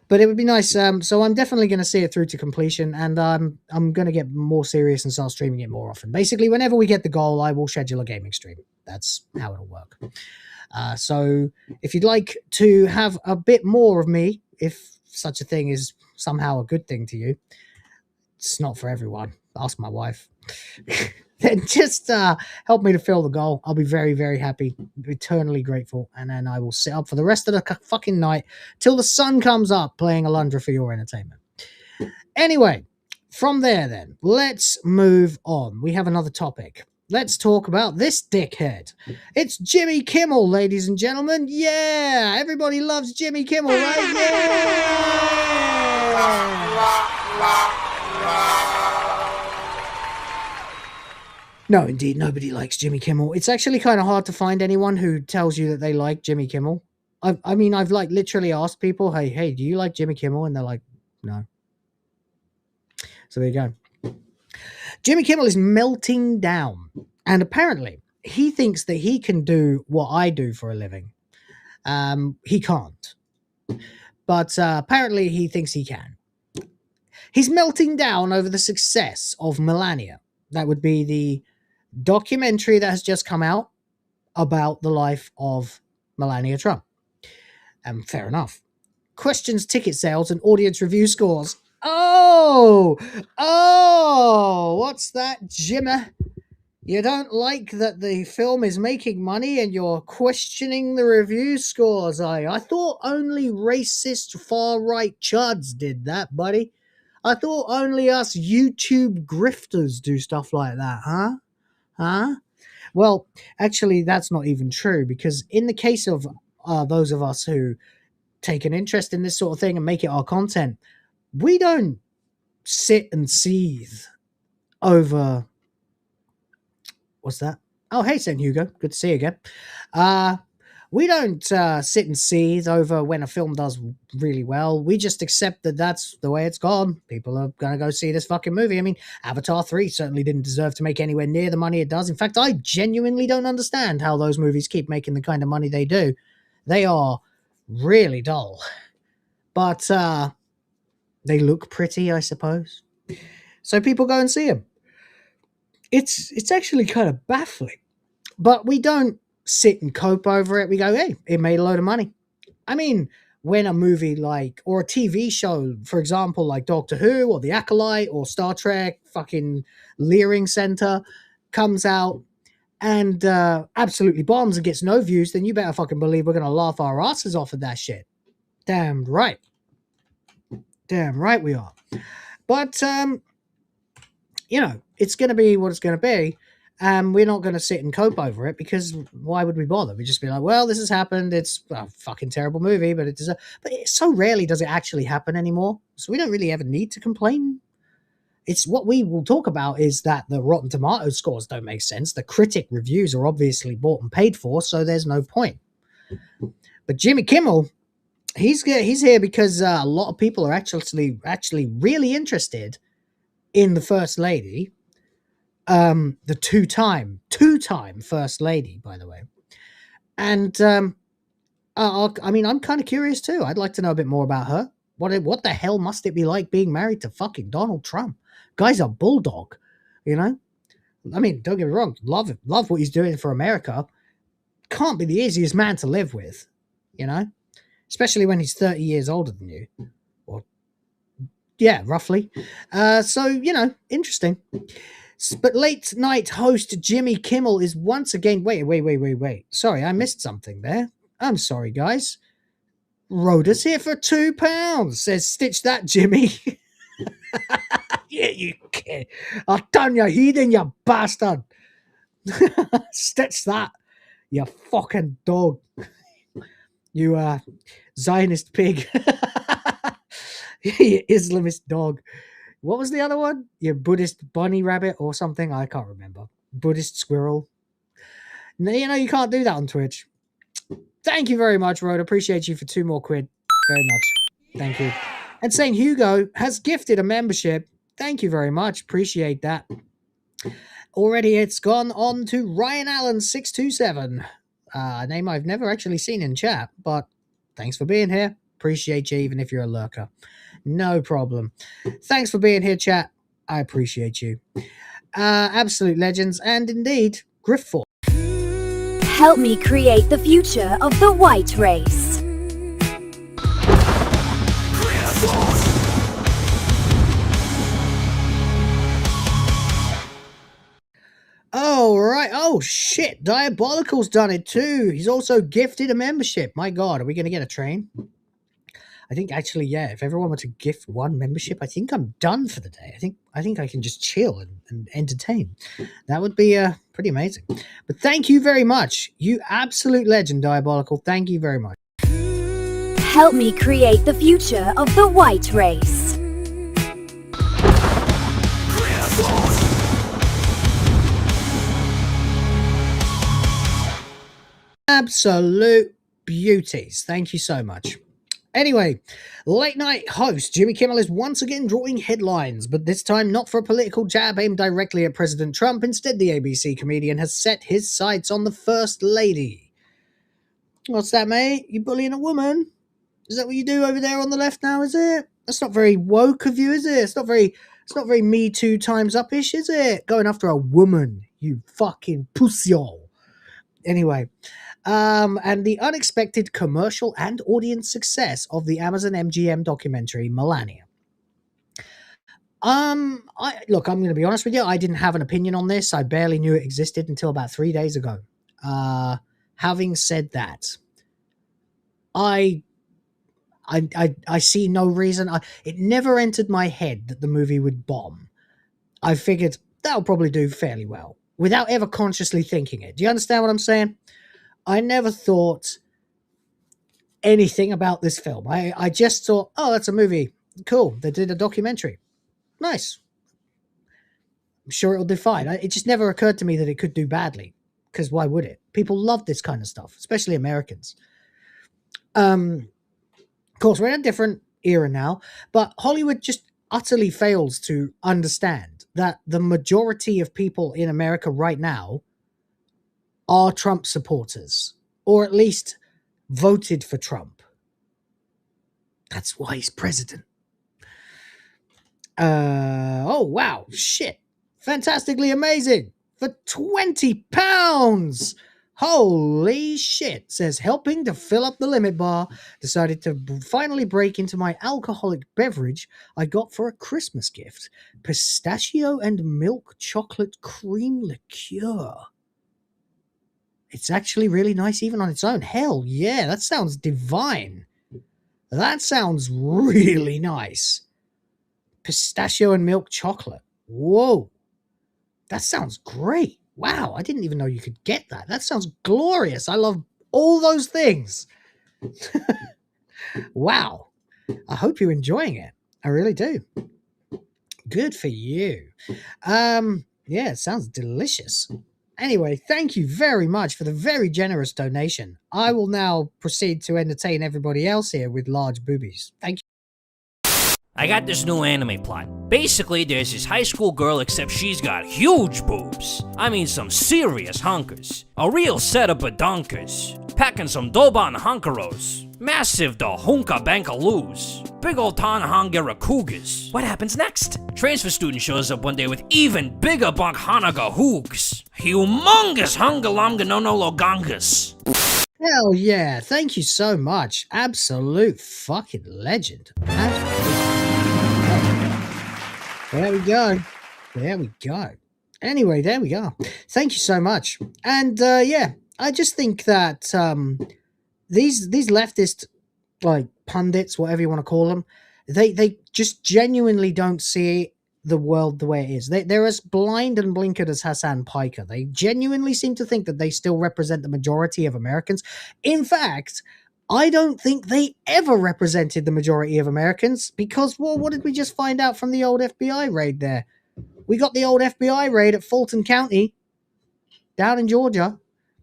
L: but it would be nice. So I'm definitely going to see it through to completion, and I'm going to get more serious and start streaming it more often. Basically, whenever we get the goal, I will schedule a gaming stream. That's how it'll work. So if you'd like to have a bit more of me, if such a thing is somehow a good thing to you, it's not for everyone. Ask my wife. Then just help me to fill the goal. I'll be very, very happy, eternally grateful, and then I will sit up for the rest of the fucking night till the sun comes up playing Alundra for your entertainment. Anyway, from there then, let's move on. We have another topic. Let's talk about this dickhead. It's Jimmy Kimmel, ladies and gentlemen. Yeah, everybody loves Jimmy Kimmel, right? Yeah! No, indeed, nobody likes Jimmy Kimmel. It's actually kind of hard to find anyone who tells you that they like Jimmy Kimmel. I mean, I've like literally asked people, hey, do you like Jimmy Kimmel? And they're like, no. So there you go. Jimmy Kimmel is melting down. And apparently, he thinks that he can do what I do for a living. He can't. But apparently, he thinks he can. He's melting down over the success of Melania. That would be the documentary that has just come out about the life of Melania Trump. Fair enough. Questions ticket sales and audience review scores. Oh, what's that, Jimmy? You don't like that the film is making money and you're questioning the review scores, are you? I thought only racist far-right chuds did that, buddy. I thought only us YouTube grifters do stuff like that, huh? Well, actually, that's not even true, because in the case of those of us who take an interest in this sort of thing and make it our content, we don't sit and seethe over... What's that? Oh, hey, St. Hugo. Good to see you again. We don't sit and seethe over when a film does really well. We just accept that that's the way it's gone. People are going to go see this fucking movie. I mean, Avatar 3 certainly didn't deserve to make anywhere near the money it does. In fact, I genuinely don't understand how those movies keep making the kind of money they do. They are really dull. But they look pretty, I suppose. So people go and see them. It's actually kind of baffling. But we don't sit and cope over it. We go, hey, it made a load of money. I mean, when a movie like, or a TV show, for example, like Doctor Who or The Acolyte or Star Trek, fucking Leering Center, comes out and absolutely bombs and gets no views, then you better fucking believe we're going to laugh our asses off at that shit. Damn right. Damn right we are. But, you know, it's going to be what it's going to be. We're not going to sit and cope over it because why would we bother? We just be like, well, this has happened. It's a fucking terrible movie, but so rarely does it actually happen anymore. So we don't really ever need to complain. It's what we will talk about is that the Rotten Tomatoes scores don't make sense. The critic reviews are obviously bought and paid for, so there's no point. But Jimmy Kimmel, he's here because a lot of people are actually really interested in the First Lady. The two-time First Lady, by the way. And, I mean, I'm kind of curious too. I'd like to know a bit more about her. What the hell must it be like being married to fucking Donald Trump? Guy's a bulldog, you know? I mean, don't get me wrong. Love what he's doing for America. Can't be the easiest man to live with, you know? Especially when he's 30 years older than you. Or, yeah, roughly. So, you know, interesting. But late night host Jimmy Kimmel is once again... Wait. Sorry, I missed something there. I'm sorry, guys. Rhoda's here for £2. Says, stitch that, Jimmy. Yeah, you kid. I'll turn your heathen, you bastard. Stitch that, you fucking dog. You Zionist pig. You Islamist dog. What was the other one? Your Buddhist bunny rabbit or something? I can't remember. Buddhist squirrel. No, you know, you can't do that on Twitch. Thank you very much, Rhoda. Appreciate you for £2 more. Very much. Thank you. And St. Hugo has gifted a membership. Thank you very much. Appreciate that. Already it's gone on to Ryan Allen 627. A name I've never actually seen in chat, but thanks for being here. Appreciate you, even if you're a lurker. No problem. Thanks for being here, chat. I appreciate you. Absolute legends, and indeed, GRIFT.
F: Help me create the future of the white race.
L: Oh, right. Oh, shit. Diabolical's done it too. He's also gifted a membership. My God, are we going to get a train? I think actually, yeah, if everyone were to gift one membership, I think I'm done for the day. I think I can just chill and entertain. That would be pretty amazing. But thank you very much. You absolute legend, Diabolical. Thank you very much.
F: Help me create the future of the white race.
L: Absolute beauties. Thank you so much. Anyway, late night host Jimmy Kimmel is once again drawing headlines, but this time not for a political jab aimed directly at President Trump. Instead, the ABC comedian has set his sights on the First Lady. What's that, mate? You bullying a woman? Is that what you do over there on the left now, is it? That's not very woke of you, is it? It's not very Me Too times up-ish, is it? Going after a woman, you fucking pussy-hole. Anyway, and the unexpected commercial and audience success of the Amazon MGM documentary Melania. Look, I'm going to be honest with you. I didn't have an opinion on this. I barely knew it existed until about 3 days ago. Having said that, I see no reason. It never entered my head that the movie would bomb. I figured that'll probably do fairly well without ever consciously thinking it. Do you understand what I'm saying? I never thought anything about this film. I just thought, oh, that's a movie. Cool. They did a documentary. Nice. I'm sure it'll do fine. It just never occurred to me that it could do badly, because why would it? People love this kind of stuff, especially Americans. Of course, we're in a different era now, but Hollywood just utterly fails to understand that the majority of people in America right now are Trump supporters, or at least voted for Trump. That's why he's president. Oh, wow. Shit. Fantastically amazing. For £20. Holy shit. Says, helping to fill up the limit bar. Decided to finally break into my alcoholic beverage I got for a Christmas gift. Pistachio and milk chocolate cream liqueur. It's actually really nice even on its own. Hell yeah, that sounds divine. That sounds really nice. Pistachio and milk chocolate. Whoa. That sounds great. Wow, I didn't even know you could get that. That sounds glorious. I love all those things. Wow. I hope you're enjoying it. I really do. Good for you. Yeah, it sounds delicious. Anyway, thank you very much for the very generous donation. I will now proceed to entertain everybody else here with large boobies. Thank you.
G: I got this new anime plot. Basically, there's this high school girl, except she's got huge boobs. I mean some serious hunkers. A real set of badonkers. Packing some doban hunkeros. Massive da hunka bankaloos. Big ol' tanhangera cougars. What happens next? Transfer student shows up one day with even bigger bunk hanaga hoogs. Humongous hungalamga no logangas.
L: Hell yeah, thank you so much. Absolute fucking legend. There we go. There we go. Anyway, there we are. Thank you so much. And yeah, I just think that these leftist like pundits, whatever you want to call them, they just genuinely don't see the world the way it is. They're as blind and blinkered as Hassan Piker. They genuinely seem to think that they still represent the majority of Americans. In fact, I don't think they ever represented the majority of Americans because, well, what did we just find out from the old FBI raid there? We got the old FBI raid at Fulton County down in Georgia.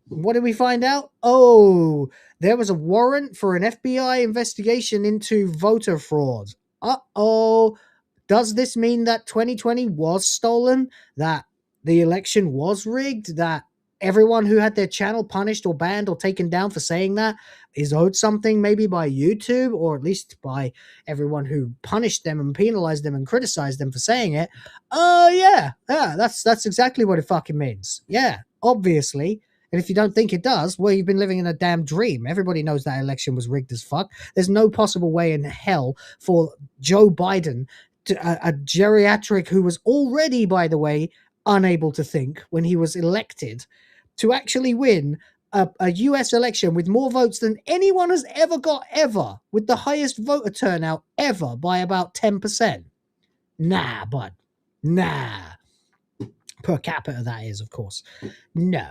L: What did we find out? Oh, there was a warrant for an FBI investigation into voter fraud. Uh-oh. Does this mean that 2020 was stolen? That the election was rigged? That everyone who had their channel punished or banned or taken down for saying that is owed something maybe by YouTube, or at least by everyone who punished them and penalized them and criticized them for saying it? Yeah, that's exactly what it fucking means. Yeah, obviously. And if you don't think it does, well, you've been living in a damn dream. Everybody knows that election was rigged as fuck. There's no possible way in hell for Joe Biden, a geriatric who was already, by the way, unable to think when he was elected, to actually win a US election with more votes than anyone has ever got ever, with the highest voter turnout ever by about 10%. Nah, bud. Nah. Per capita, that is, of course. No,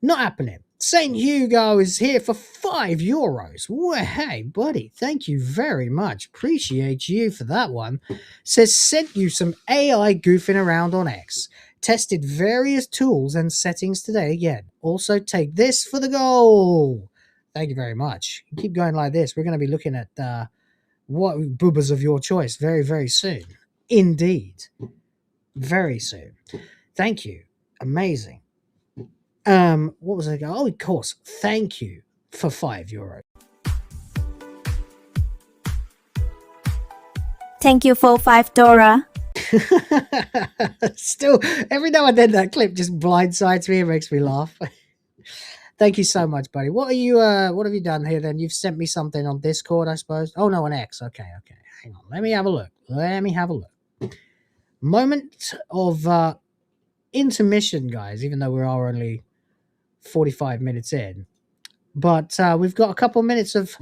L: not happening. St. Hugo is here for €5. Well, hey, buddy, thank you very much. Appreciate you for that one. Says, sent you some AI goofing around on X. Tested various tools and settings today again. Also, take this for the goal. Thank you very much. Keep going like this. We're going to be looking at what boobas of your choice very, very soon. Indeed. Very soon. Thank you. Amazing. What was I going? Oh, of course. Thank you for €5.
M: Thank you for $5.
L: Still, every now and then that clip just blindsides me and makes me laugh. Thank you so much, buddy. What have you done here then? You've sent me something on Discord, I suppose. Oh no, on X. Okay. Hang on. Let me have a look. Moment of intermission, guys, even though we are only 45 minutes in. But we've got a couple minutes of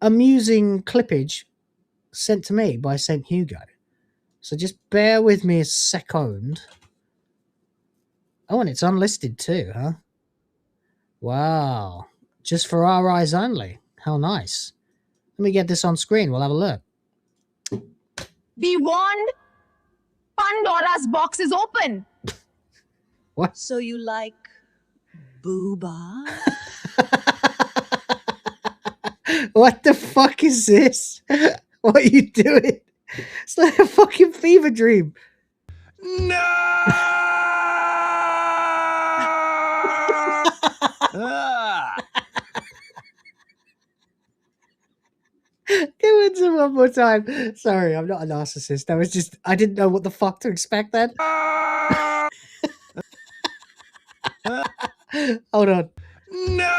L: amusing clippage sent to me by St. Hugo. So just bear with me a second. Oh, and it's unlisted too, huh? Wow. Just for our eyes only. How nice. Let me get this on screen. We'll have a look.
O: Be warned, Pandora's box is open.
L: What?
O: So you like booba?
L: What the fuck is this? What are you doing? It's like a fucking fever dream. Give it to one more time. Sorry, I'm not a narcissist. That was just, I didn't know what the fuck to expect then. Hold on. No!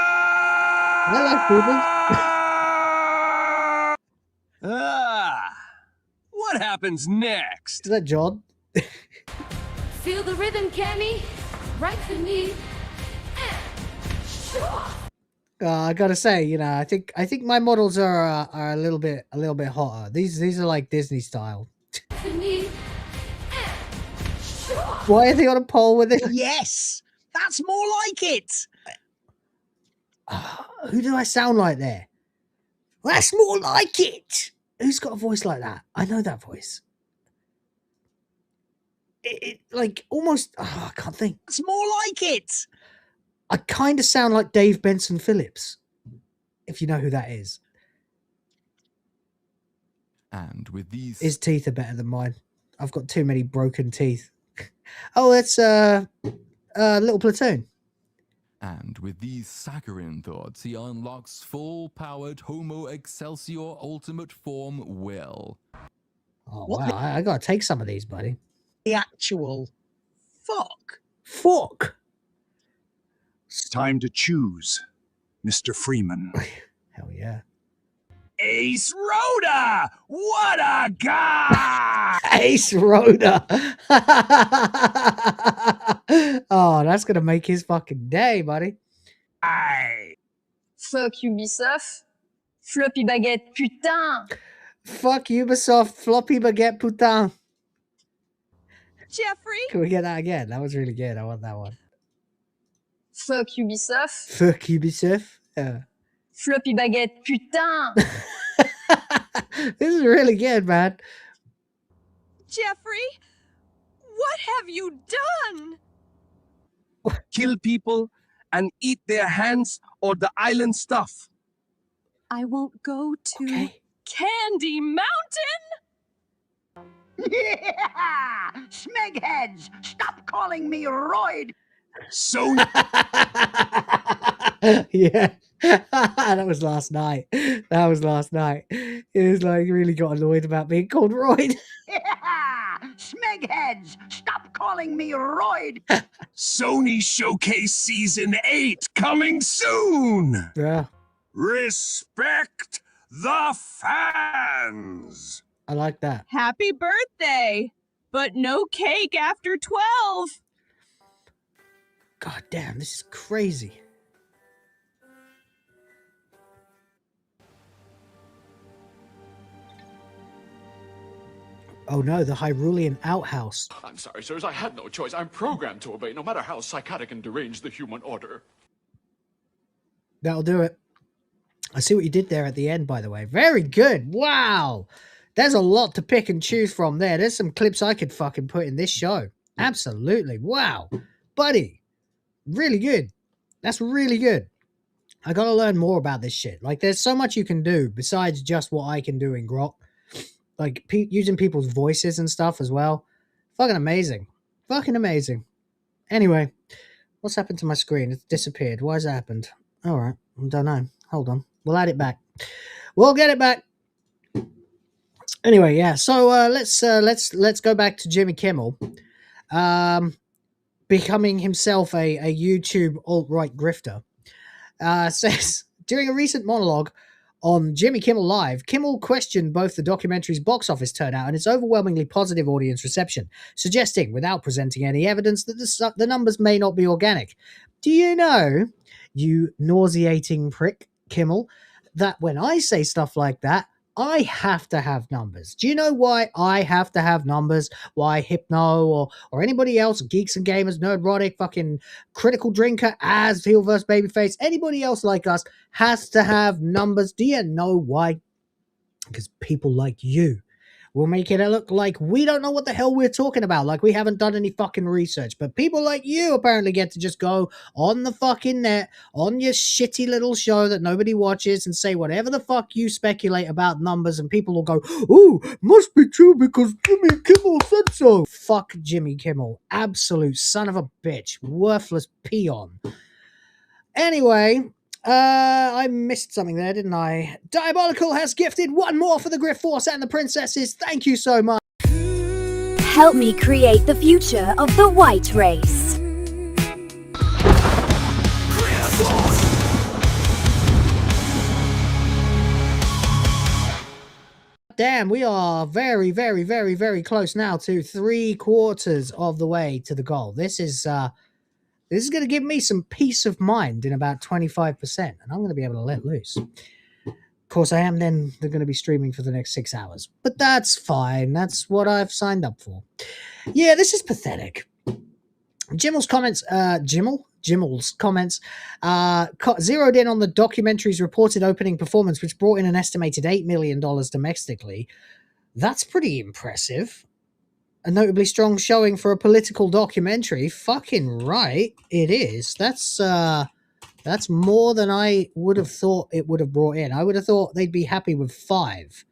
P: What happens next?
L: Is that John?
Q: Feel the rhythm, Cammy. Right for me.
L: I gotta say, you know, I think my models are a little bit hotter. These are like Disney style. Why are they on a pole with it?
R: Yes, that's more like it.
L: Who do I sound like there? That's more like it. Who's got a voice like that? I know that voice. It like almost. Oh, I can't think.
R: It's more like it.
L: I kind of sound like Dave Benson Phillips, if you know who that is.
S: And with these,
L: his teeth are better than mine. I've got too many broken teeth. Oh, that's Little Platoon.
S: And with these saccharine thoughts, he unlocks full-powered Homo Excelsior Ultimate Form Will.
L: Oh, wow. I gotta take some of these, buddy.
R: The actual fuck.
L: Fuck.
T: It's time to choose, Mr. Freeman.
L: Hell yeah.
C: Ace Rhoda! What a guy!
L: Ace Rhoda. Oh, that's gonna make his fucking day, buddy.
O: Fuck Ubisoft. Floppy baguette, putain.
L: Fuck Ubisoft, floppy baguette, putain.
O: Jeffrey.
L: Can we get that again? That was really good. I want that one.
O: Fuck Ubisoft.
L: Fuck Ubisoft. Yeah.
O: Floppy baguette, putain.
L: This is really good, man.
O: Jeffrey, what have you done?
P: Kill people and eat their hands or the island stuff.
O: I won't go to Candy Mountain.
R: Yeah! Smegheads, stop calling me Royd.
C: So
L: yeah. That was last night. That was last night. It was like really got annoyed about being called Royd.
R: Yeah! Smegheads, stop calling me Royd.
C: Sony Showcase Season 8 coming soon.
L: Yeah.
C: Respect the fans.
L: I like that.
O: Happy birthday, but no cake after 12.
L: God damn, this is crazy. Oh no, the Hyrulean outhouse.
U: I'm sorry, sirs. I had no choice. I'm programmed to obey, no matter how psychotic and deranged the human order.
L: That'll do it. I see what you did there at the end, by the way. Very good. Wow. There's a lot to pick and choose from there. There's some clips I could fucking put in this show. Absolutely. Wow. Buddy. Really good. That's really good. I gotta learn more about this shit. Like, there's so much you can do besides just what I can do in Grok. Like, using people's voices and stuff as well. Fucking amazing. Fucking amazing. Anyway, what's happened to my screen? It's disappeared. Why has that happened? All right. I don't know. Hold on. We'll add it back. We'll get it back. Anyway, yeah. So let's go back to Jimmy Kimmel, becoming himself a YouTube alt-right grifter. Says during a recent monologue on Jimmy Kimmel Live, Kimmel questioned both the documentary's box office turnout and its overwhelmingly positive audience reception, suggesting, without presenting any evidence, that the numbers may not be organic. Do you know, you nauseating prick, Kimmel, that when I say stuff like that, I have to have numbers. Do you know why I have to have numbers? Why Hypno or anybody else, Geeks and Gamers, Nerdrotic, fucking Critical Drinker, As, Heel vs. Babyface, anybody else like us has to have numbers. Do you know why? Because people like you We'll make it look like we don't know what the hell we're talking about, like we haven't done any fucking research. But people like you apparently get to just go on the fucking net, on your shitty little show that nobody watches, and say whatever the fuck you speculate about numbers, and people will go, "Ooh, must be true because Jimmy Kimmel said so." Fuck Jimmy Kimmel. Absolute son of a bitch. Worthless peon. Anyway, I missed something there, didn't I? Diabolical has gifted one more for the Griff Force and the Princesses. Thank you so much.
F: Help me create the future of the white race.
L: Damn, we are very, very, very, very close now to 3/4 of the way to the goal. This is going to give me some peace of mind in about 25%, and I'm going to be able to let loose. Of course, I am then going to be streaming for the next 6 hours, but that's fine. That's what I've signed up for. Yeah, this is pathetic. Jimmel's comments, zeroed in on the documentary's reported opening performance, which brought in an estimated $8 million domestically. That's pretty impressive. A notably strong showing for a political documentary. Fucking right, it is. That's more than I would have thought it would have brought in. I would have thought they'd be happy with 5.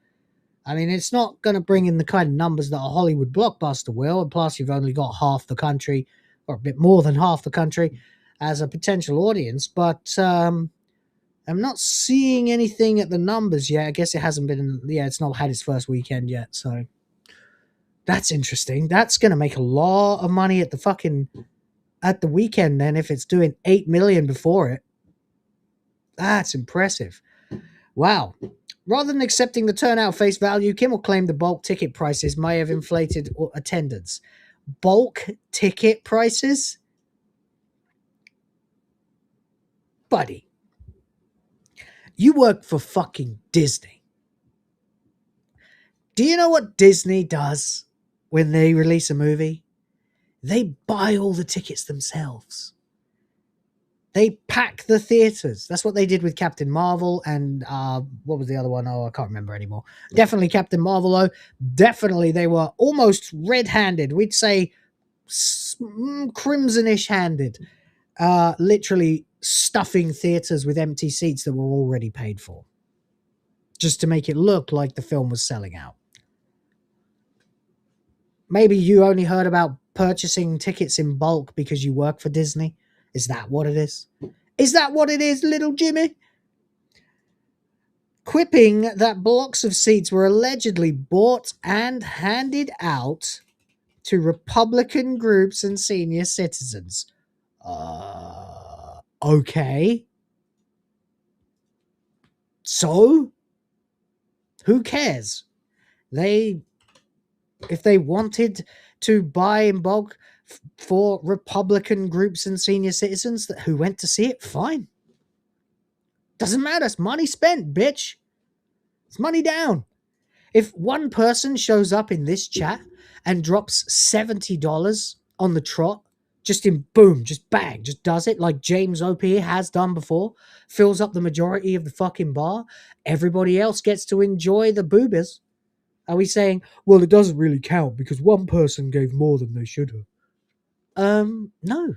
L: I mean, it's not going to bring in the kind of numbers that a Hollywood blockbuster will, and plus you've only got half the country, or a bit more than half the country, as a potential audience, but I'm not seeing anything at the numbers yet. I guess it hasn't been, it's not had its first weekend yet, so... That's interesting. That's going to make a lot of money at the weekend then if it's doing 8 million before it. That's impressive. Wow. Rather than accepting the turnout face value, Kimmel claimed the bulk ticket prices may have inflated attendance. Bulk ticket prices? Buddy, you work for fucking Disney. Do you know what Disney does when they release a movie? They buy all the tickets themselves. They pack the theaters. That's what they did with Captain Marvel and what was the other one? Oh, I can't remember anymore. Definitely Captain Marvel, though. Definitely they were almost red-handed. We'd say crimsonish handed. Literally stuffing theaters with empty seats that were already paid for. Just to make it look like the film was selling out. Maybe you only heard about purchasing tickets in bulk because you work for Disney. Is that what it is? Is that what it is, little Jimmy? Quipping that blocks of seats were allegedly bought and handed out to Republican groups and senior citizens. Okay. So? Who cares? If they wanted to buy in bulk for Republican groups and senior citizens who went to see it, fine. Doesn't matter. It's money spent, bitch. It's money down. If one person shows up in this chat and drops $70 on the trot, just in boom, just bang, just does it like James OP has done before, fills up the majority of the fucking bar, everybody else gets to enjoy the boobies. Are we saying, well, it doesn't really count because one person gave more than they should have? No.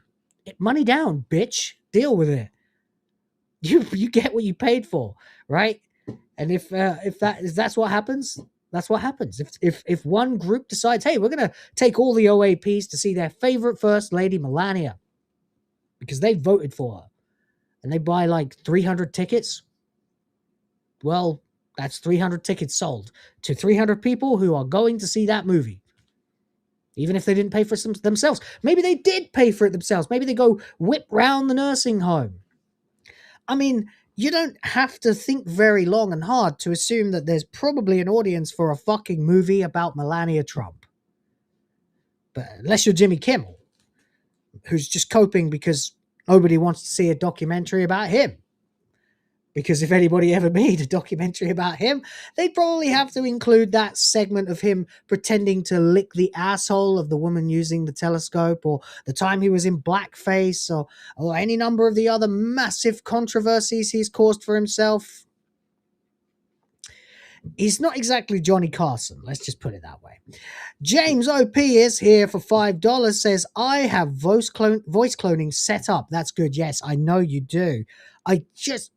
L: Money down, bitch. Deal with it. You get what you paid for, right? And if that's what happens, that's what happens. If one group decides, hey, we're gonna take all the OAPs to see their favorite First Lady Melania because they voted for her, and they buy like 300 tickets, well, that's 300 tickets sold to 300 people who are going to see that movie. Even if they didn't pay for it themselves. Maybe they did pay for it themselves. Maybe they go whip round the nursing home. I mean, you don't have to think very long and hard to assume that there's probably an audience for a fucking movie about Melania Trump. But unless you're Jimmy Kimmel, who's just coping because nobody wants to see a documentary about him. Because if anybody ever made a documentary about him, they'd probably have to include that segment of him pretending to lick the asshole of the woman using the telescope, or the time he was in blackface, or any number of the other massive controversies he's caused for himself. He's not exactly Johnny Carson. Let's just put it that way. James OP is here for $5. Says, I have voice cloning set up. That's good. Yes, I know you do.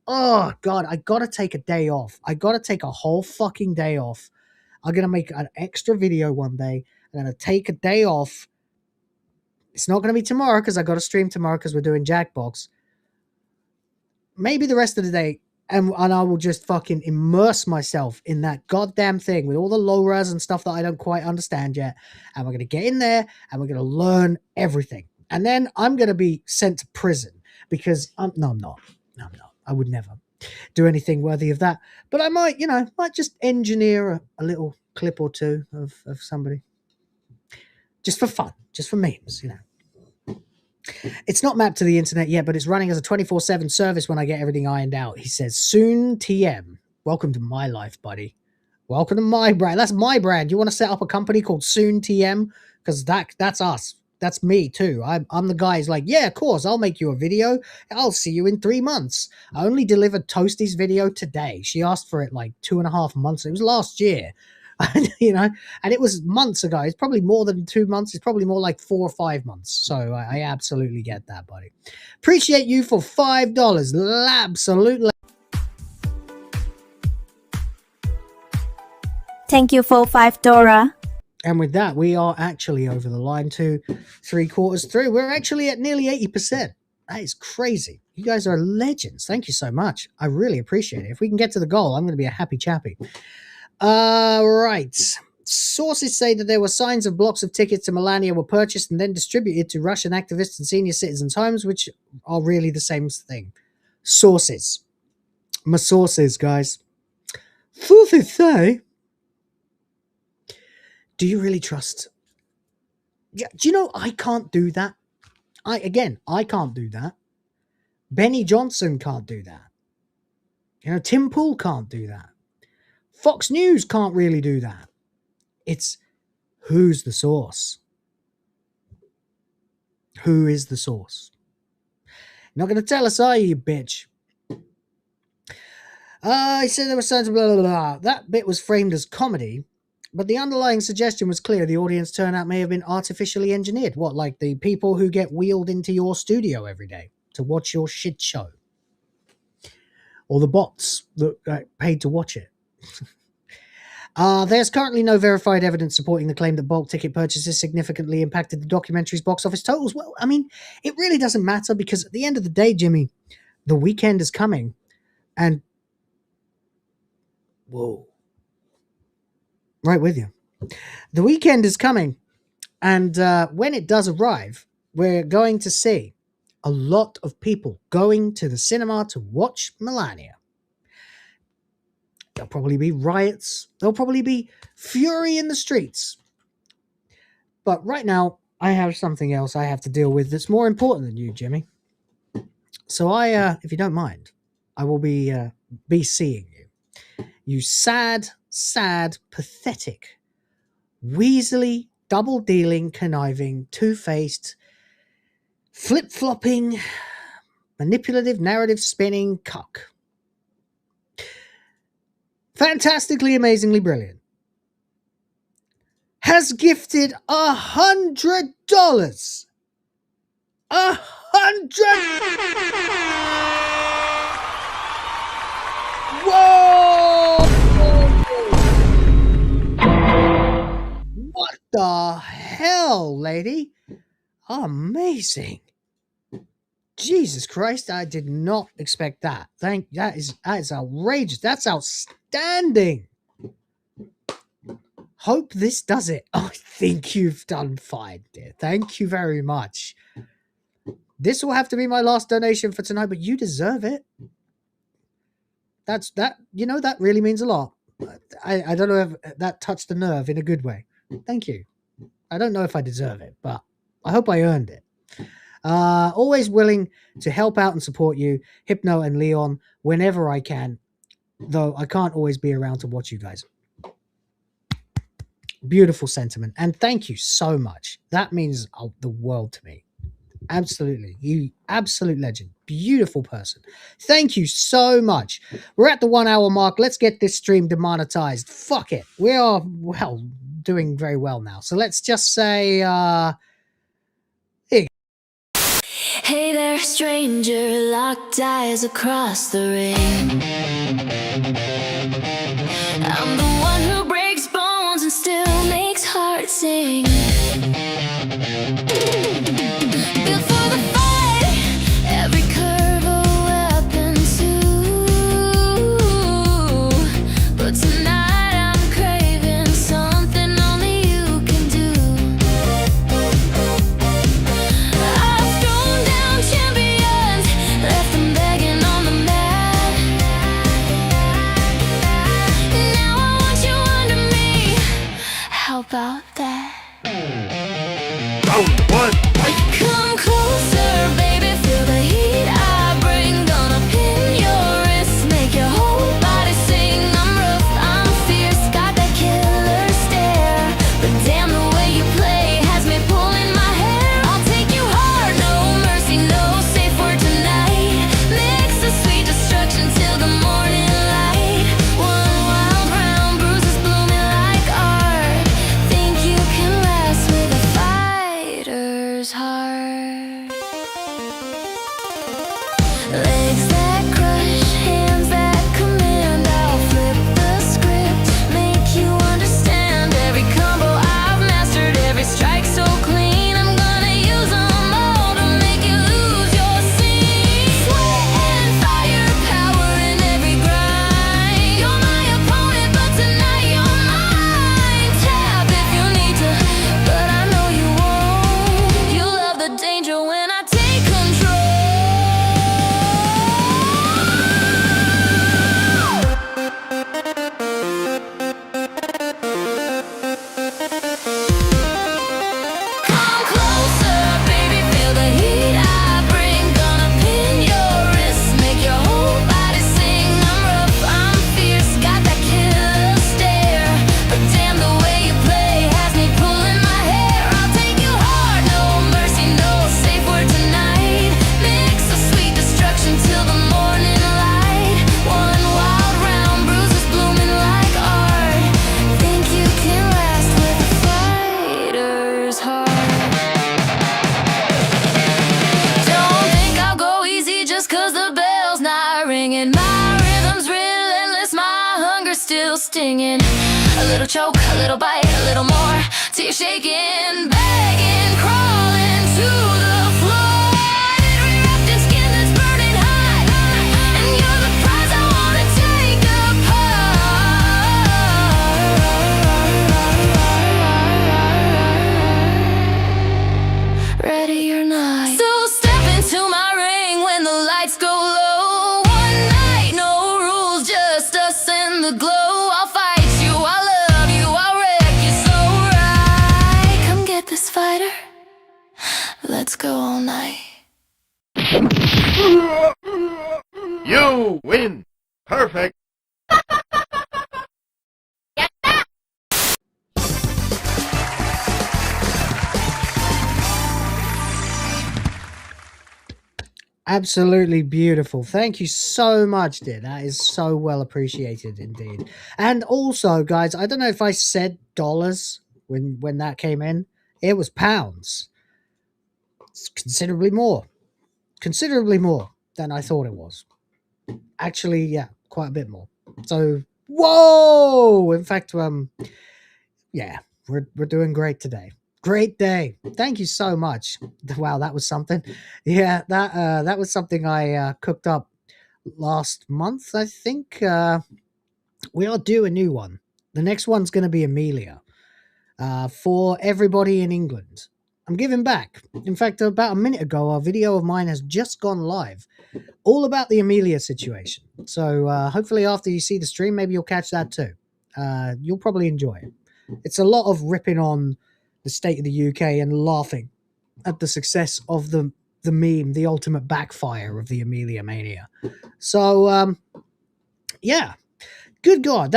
L: Oh, God, I got to take a day off. I got to take a whole fucking day off. I'm going to make an extra video one day. I'm going to take a day off. It's not going to be tomorrow because I got to stream tomorrow because we're doing Jackbox. Maybe the rest of the day. And I will just fucking immerse myself in that goddamn thing with all the low-res and stuff that I don't quite understand yet. And we're going to get in there and we're going to learn everything. And then I'm going to be sent to prison because I'm not. I would never do anything worthy of that. But I might, might just engineer a little clip or two of somebody. Just for fun, just for memes, It's not mapped to the internet yet, but it's running as a 24/7 service when I get everything ironed out. He says, soon TM. Welcome to my life, buddy. Welcome to my brand. That's my brand. You want to set up a company called Soon TM? Because that's us. That's me too. I'm the guy who's like, yeah, of course, I'll make you a video. I'll see you in 3 months. I only delivered Toasty's video today. She asked for it like 2.5 months. It was last year. And it was months ago. It's probably more than 2 months. It's probably more like 4 or 5 months. So I absolutely get that, buddy. Appreciate you for $5. Absolutely.
M: Thank you for $5.
L: And with that, we are actually over the line to 3/4 through. We're actually at nearly 80%. That is crazy. You guys are legends. Thank you so much. I really appreciate it. If we can get to the goal, I'm going to be a happy chappy. Right. Sources say that there were signs of blocks of tickets to Melania were purchased and then distributed to Russian activists and senior citizens' homes, which are really the same thing. Sources. My sources, guys. Sources say, do you really trust? Do you know I can't do that? I can't do that. Benny Johnson can't do that. Tim Pool can't do that. Fox News can't really do that. It's who's the source? Who is the source? You're not going to tell us, are you, bitch? He said there was signs of blah, blah, blah. That bit was framed as comedy, but the underlying suggestion was clear. The audience turnout may have been artificially engineered. What, like the people who get wheeled into your studio every day to watch your shit show? Or the bots that get paid to watch it? There's currently no verified evidence supporting the claim that bulk ticket purchases significantly impacted the documentary's box office totals. Well, I mean, it really doesn't matter because at the end of the day, Jimmy, the weekend is coming and whoa. Right with you. The weekend is coming and when it does arrive, we're going to see a lot of people going to the cinema to watch Melania. There'll probably be riots. There'll probably be fury in the streets. But right now, I have something else I have to deal with that's more important than you, Jimmy. So if you don't mind, I will be seeing you. You sad, pathetic, weaselly, double-dealing, conniving, two-faced, flip-flopping, manipulative, narrative-spinning cuck. Fantastically, amazingly brilliant. Has gifted $100. $100. Whoa! What the hell, lady? Amazing. Jesus Christ, I did not expect that. That is outrageous. That's outstanding. Hope this does it. I think you've done fine, dear. Thank you very much. This will have to be my last donation for tonight, but you deserve it. That really means a lot. I don't know if that touched a nerve in a good way. Thank you. I don't know if I deserve it, but I hope I earned it. Always willing to help out and support you, Hypno and Leon, whenever I can, though I can't always be around to watch you guys. Beautiful sentiment, and thank you so much. That means the world to me. Absolutely. You absolute legend. Beautiful person. Thank you so much. We're at the 1 hour mark. Let's get this stream demonetized. Fuck it. We are, well, doing very well now. So let's just say,
A: Hey there, stranger, locked eyes across the ring. I'm the one who breaks bones and still makes hearts sing. Built for the fight, every curve a weapon too. But tonight I'm craving something only you can do. I've thrown down champions, left them begging on the mat. Now I want you under me. How about that?
C: Round one, fight!
A: Come closer, baby, feel the heat I bring. Gonna pin your wrist, make your whole body sing. I'm rough, I'm fierce, got that killer stare. But damn, the way you play has me pulling my hair. I'll take you hard, no mercy, no safe word tonight. Mix the sweet destruction till the morning light. One wild round, bruises blooming like art. Think you can last with a fighter's heart. Legs that crush, hands that command. I'll flip the script, make you understand. Every combo I've mastered, every strike so clean. I'm gonna use them all to make you lose your scene. Sweat and fire, power in every grind. You're my opponent, but tonight you're mine. Tap if you need to, but I know you won't. You love the danger when I take control. Come closer, baby, feel the heat I bring. Gonna pin your wrist, make your whole body sing. I'm rough, I'm fierce, got that killer stare. But damn, the way you play has me pulling my hair. I'll take you hard, no mercy, no safe word tonight. Mix the sweet destruction till the morning light. One wild round, bruises blooming like art. Think you can last with a fighter's heart. Don't think I'll go easy just 'cause the bell's not ringing. My rhythm's relentless, my hunger's still stinging. A little choke, a little bite, a little more, till you're shaking, begging, crawling to the floor. Every wrapped in skin that's burning hot, and you're the prize I wanna take apart. Ready or not. So step into my ring when the lights go low. One night, no rules, just us and the glow. I'll fight you, I'll love you, I'll wreck you so right. Come get this fighter, let's go all night.
C: You win! Perfect!
L: Absolutely beautiful. Thank you so much, dear. That is so well appreciated indeed. And also, guys, I don't know if I said dollars when that came in. It was pounds. It's considerably more than I thought it was. Actually, yeah, quite a bit more. So, whoa! In fact, yeah, we're doing great today. Great day. Thank you so much. Wow, that was something. Yeah, that was something I cooked up last month, I think. We are due a new one. The next one's going to be Amelia. For everybody in England. I'm giving back. In fact, about a minute ago, a video of mine has just gone live, all about the Amelia situation. So hopefully after you see the stream, maybe you'll catch that too. You'll probably enjoy it. It's a lot of ripping on the state of the UK and laughing at the success of the meme, the ultimate backfire of the Amelia mania. So, yeah, good God,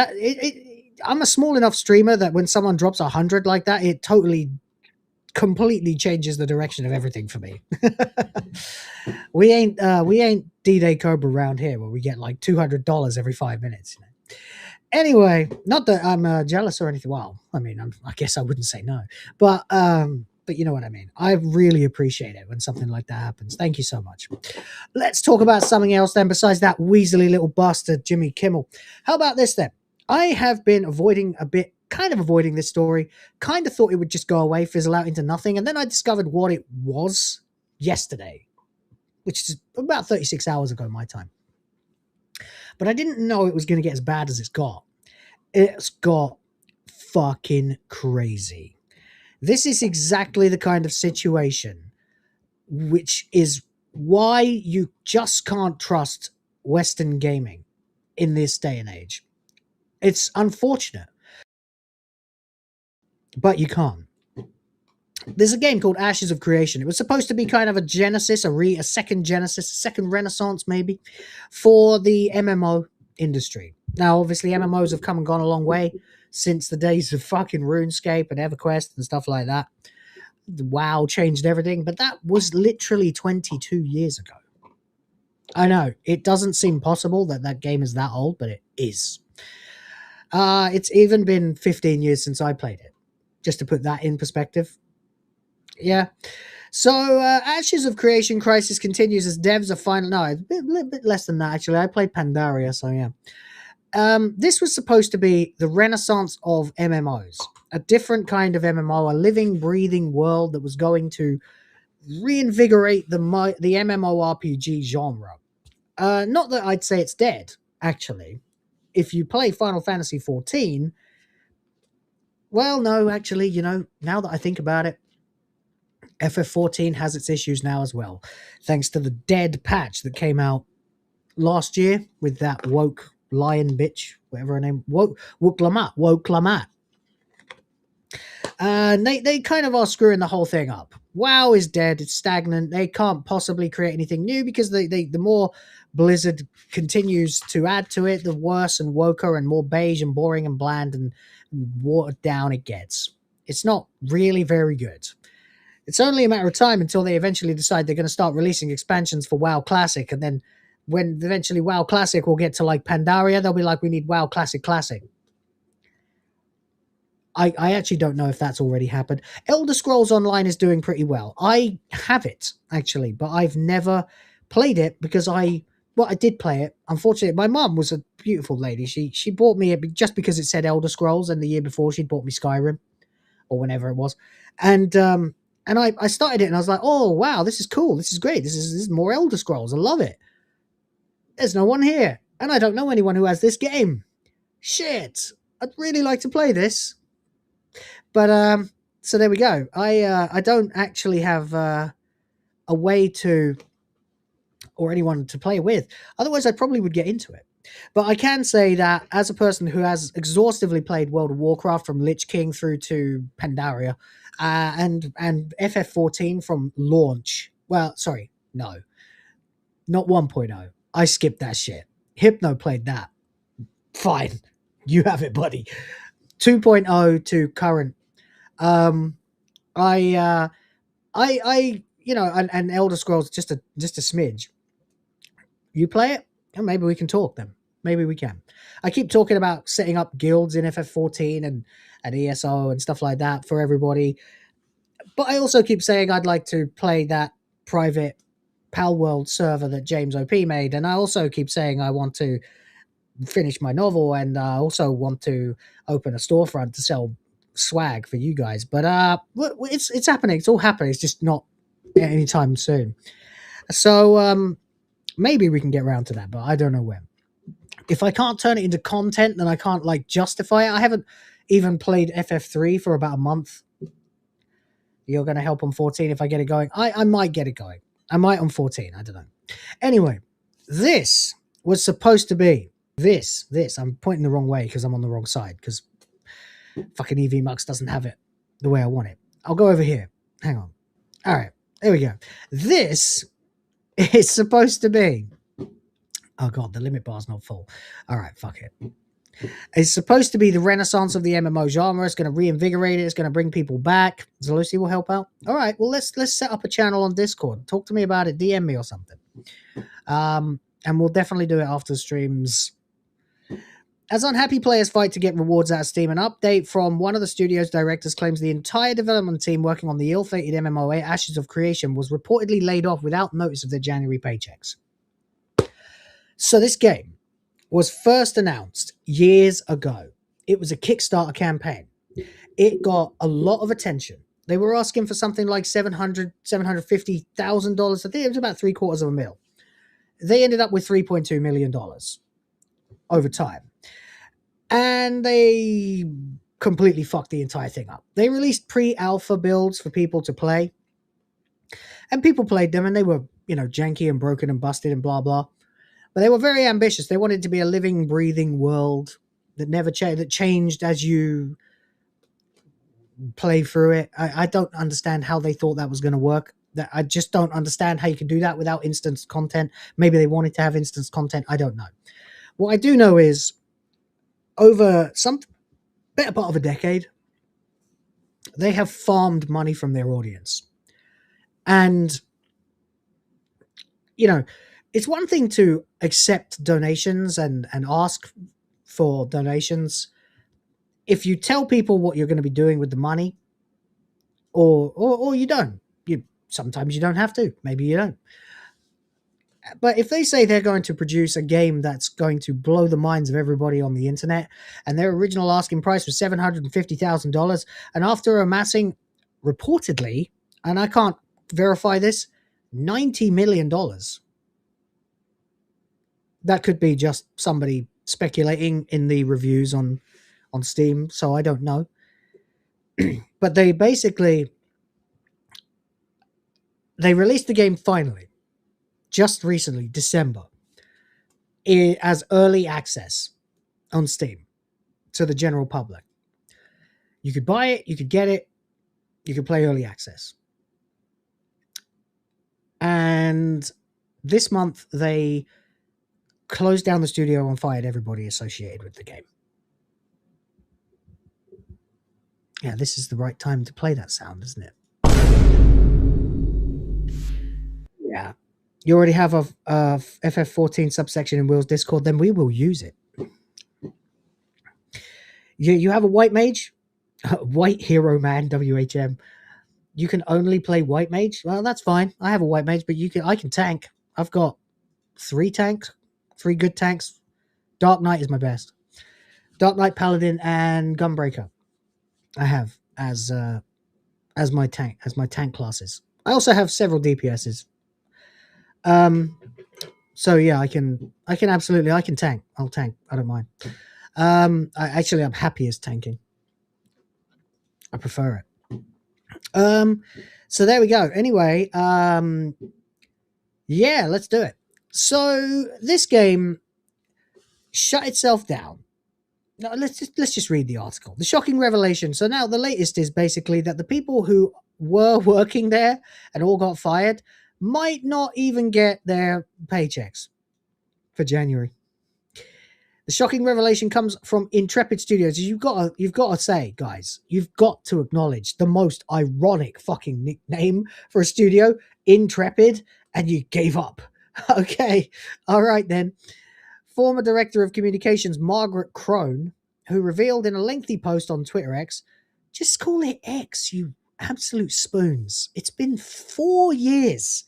L: I'm a small enough streamer that when someone drops 100 like that, it totally completely changes the direction of everything for me. we ain't D-Day Cobra around here where we get like $200 every 5 minutes. You know? Anyway, not that I'm jealous or anything. Well, I mean, I guess I wouldn't say no, but you know what I mean. I really appreciate it when something like that happens. Thank you so much. Let's talk about something else then besides that weaselly little bastard, Jimmy Kimmel. How about this then? I have been avoiding this story. Kind of thought it would just go away, fizzle out into nothing. And then I discovered what it was yesterday, which is about 36 hours ago, my time. But I didn't know it was going to get as bad as it's got. It's got fucking crazy. This is exactly the kind of situation which is why you just can't trust Western gaming in this day and age. It's unfortunate, but you can't. There's a game called Ashes of Creation. It was supposed to be kind of a genesis, a second genesis, a second renaissance maybe, for the MMO industry. Now, obviously, MMOs have come and gone a long way since the days of fucking RuneScape and EverQuest and stuff like that. WoW changed everything, but that was literally 22 years ago. I know, it doesn't seem possible that that game is that old, but it is. It's even been 15 years since I played it, just to put that in perspective. Yeah. So, Ashes of Creation Crisis continues as devs are no, a little bit less than that, actually. I played Pandaria, so yeah. This was supposed to be the renaissance of MMOs, a different kind of MMO, a living, breathing world that was going to reinvigorate the MMORPG genre. Not that I'd say it's dead, actually. If you play Final Fantasy XIV, well, no, actually, you know, now that I think about it, FF14 has its issues now as well, thanks to the dead patch that came out last year with that woke lion bitch, whatever her name, woke Lamat. And they kind of are screwing the whole thing up. WoW is dead, it's stagnant, they can't possibly create anything new because the more Blizzard continues to add to it, the worse and woker and more beige and boring and bland and watered down it gets. It's not really very good. It's only a matter of time until they eventually decide they're going to start releasing expansions for WoW Classic, and then when eventually WoW Classic will get to like Pandaria, they'll be like, we need WoW Classic. I actually don't know if that's already happened. Elder Scrolls Online is doing pretty well. I have it, actually, but I've never played it because I did play it. Unfortunately, my mum was a beautiful lady. She bought me it just because it said Elder Scrolls, and the year before she'd bought me Skyrim, or whenever it was. And I started it, and I was like, oh, wow, this is cool. This is great. This is more Elder Scrolls. I love it. There's no one here, and I don't know anyone who has this game. Shit. I'd really like to play this. But, so there we go. I don't actually have a way to, or anyone to play with. Otherwise, I probably would get into it. But I can say that as a person who has exhaustively played World of Warcraft from Lich King through to Pandaria, and FF14 from launch. Well, sorry, no. Not 1.0. I skipped that shit. Hypno played that. Fine. You have it, buddy. 2.0 to current. I you know, and Elder Scrolls just a smidge. You play it, and maybe we can talk then. Maybe we can. I keep talking about setting up guilds in FF14 and ESO and stuff like that for everybody. But I also keep saying I'd like to play that private Pal World server that James OP made. And I also keep saying I want to finish my novel, and I also want to open a storefront to sell swag for you guys. But it's happening. It's all happening. It's just not anytime soon. So maybe we can get around to that, but I don't know when. If I can't turn it into content, then I can't like justify it. I haven't even played FF3 for about a month. You're going to help on 14 if I get it going. I might get it going. I might on 14. I don't know. Anyway, this was supposed to be this. I'm pointing the wrong way because I'm on the wrong side because fucking EV Mux doesn't have it the way I want it. I'll go over here. Hang on. All right. There we go. This is supposed to be... Oh, God, the limit bar's not full. All right, fuck it. It's supposed to be the renaissance of the MMO genre. It's going to reinvigorate it. It's going to bring people back. Lucy will help out. All right. Well, let's set up a channel on Discord. Talk to me about it. DM me or something. And we'll definitely do it after streams. As unhappy players fight to get rewards out of Steam, an update from one of the studio's directors claims the entire development team working on the ill-fated MMO Ashes of Creation was reportedly laid off without notice of their January paychecks. So this game was first announced years ago. It was a Kickstarter campaign. It got a lot of attention. They were asking for something like $750,000. I think it was about $750,000. They ended up with $3.2 million over time. And they completely fucked the entire thing up. They released pre-alpha builds for people to play. And people played them and they were, janky and broken and busted and blah, blah. But they were very ambitious. They wanted it to be a living, breathing world that never changed, that changed as you play through it. I don't understand how they thought that was going to work. I just don't understand how you can do that without instant content. Maybe they wanted to have instant content. I don't know. What I do know is over some better part of a decade, they have farmed money from their audience. And, it's one thing to accept donations and ask for donations. If you tell people what you're going to be doing with the money, or you don't. Sometimes you don't have to. Maybe you don't. But if they say they're going to produce a game that's going to blow the minds of everybody on the internet, and their original asking price was $750,000, and after amassing, reportedly, and I can't verify this, $90 million. That could be just somebody speculating in the reviews on Steam, so I don't know. But they released the game finally, just recently, December, as early access on Steam to the general public. You could buy it, you could get it, you could play early access. And this month, they closed down the studio and fired everybody associated with the game. Yeah, this is the right time to play that sound, isn't it? Yeah. You already have a FF14 subsection in Will's Discord, then we will use it. You have a white mage? White hero man, WHM. You can only play white mage? Well, that's fine. I have a white mage, but I can tank. I've got 3 good tanks. Dark Knight is my best. Dark Knight, Paladin, and Gunbreaker. I have as my tank classes. I also have several DPSs. So yeah, I can tank. I'll tank. I don't mind. I'm happy as tanking. I prefer it. So there we go. Anyway, yeah, let's do it. So this game shut itself down. Now, let's just read the article. The shocking revelation. So now the latest is basically that the people who were working there and all got fired might not even get their paychecks for January. The shocking revelation comes from Intrepid Studios. You've got to say, guys, you've got to acknowledge the most ironic fucking nickname for a studio, Intrepid, and you gave up. Okay, all right then. Former Director of Communications Margaret Crone, who revealed in a lengthy post on Twitter X, just call it X, you absolute spoons. It's been 4 years.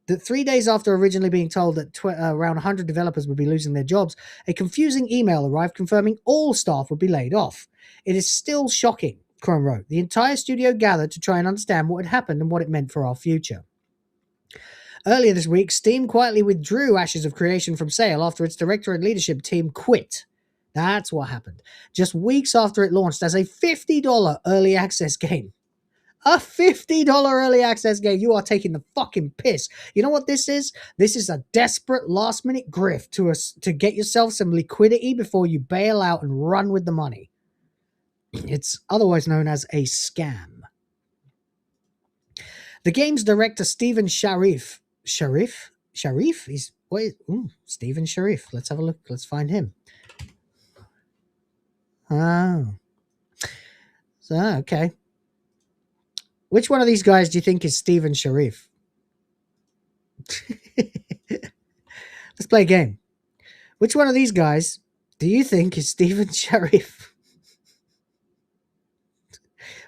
L: That 3 days after originally being told that around 100 developers would be losing their jobs, a confusing email arrived confirming all staff would be laid off. It is still shocking, Crone wrote. The entire studio gathered to try and understand what had happened and what it meant for our future. Earlier this week, Steam quietly withdrew Ashes of Creation from sale after its director and leadership team quit. That's what happened. Just weeks after it launched as a $50 early access game. A $50 early access game. You are taking the fucking piss. You know what this is? This is a desperate last-minute grift to get yourself some liquidity before you bail out and run with the money. It's otherwise known as a scam. The game's director, Stephen Sharif. Sharif? He's... Wait. Ooh, Stephen Sharif. Let's have a look. Let's find him. Oh. So, okay. Which one of these guys do you think is Stephen Sharif? Let's play a game. Which one of these guys do you think is Stephen Sharif?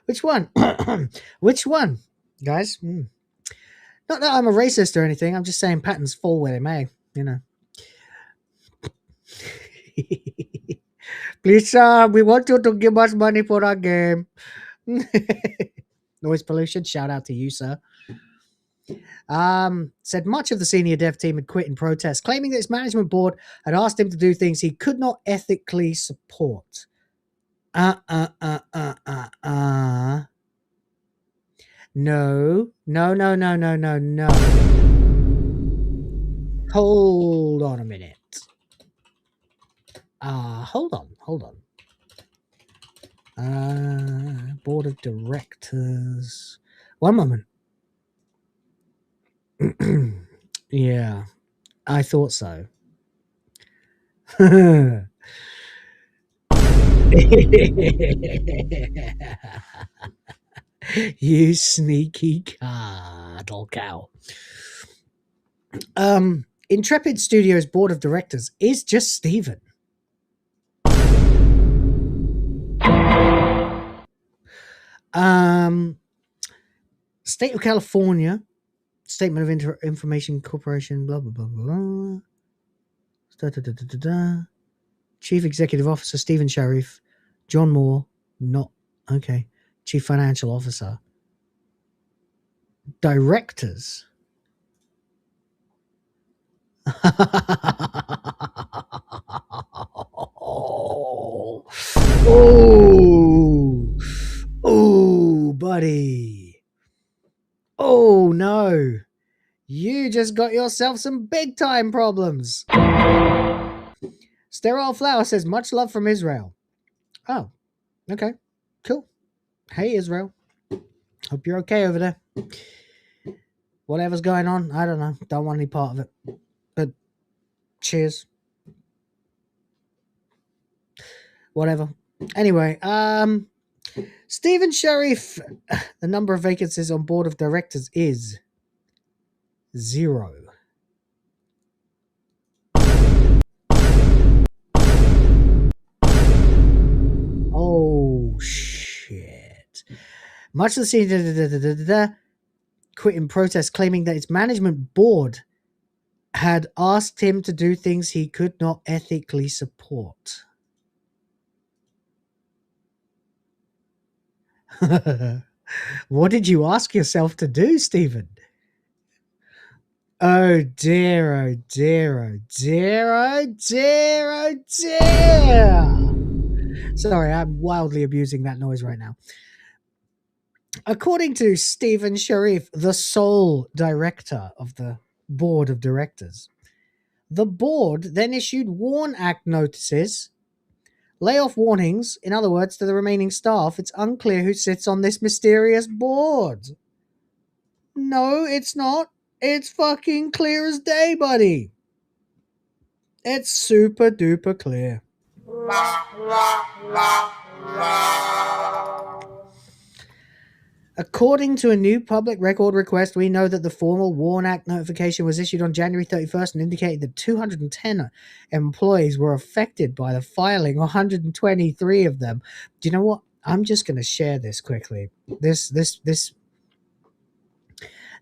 L: Which one? Which one, guys? Not that I'm a racist or anything. I'm just saying patterns fall where they may, you know. Please, sir, we want you to give us money for our game. Noise pollution. Shout out to you, sir. Said much of the senior dev team had quit in protest, claiming that his management board had asked him to do things he could not ethically support. No. Hold on a minute. Hold on. Board of directors. One moment. Yeah, I thought so. You sneaky cuddle cow. Intrepid Studios board of directors is just Stephen. State of California, Statement of Information Corporation, blah, blah, blah, blah. Chief Executive Officer, Stephen Sharif. John Moore, not, okay. Chief Financial Officer. Directors. Oh, buddy. Oh, no. You just got yourself some big time problems. Sterile Flower says, much love from Israel. Oh, okay. Cool. Hey, Israel. Hope you're okay over there. Whatever's going on, I don't know. Don't want any part of it. But cheers. Whatever. Anyway, Stephen Sharif, the number of vacancies on board of directors is 0. Oh, shit. Much of the scene quit in protest, claiming that its management board had asked him to do things he could not ethically support. What did you ask yourself to do, Stephen? Oh dear, oh dear, oh dear, oh dear, oh dear. Sorry, I'm wildly abusing that noise right now. According to Stephen Sharif, the sole director of the board of directors, the board then issued WARN Act notices, layoff warnings, in other words, to the remaining staff. It's unclear who sits on this mysterious board. No, it's not. It's fucking clear as day, buddy. It's super duper clear. According to a new public record request, we know that the formal WARN Act notification was issued on January 31st and indicated that 210 employees were affected by the filing, 123 of them. Do you know what? I'm just going to share this quickly.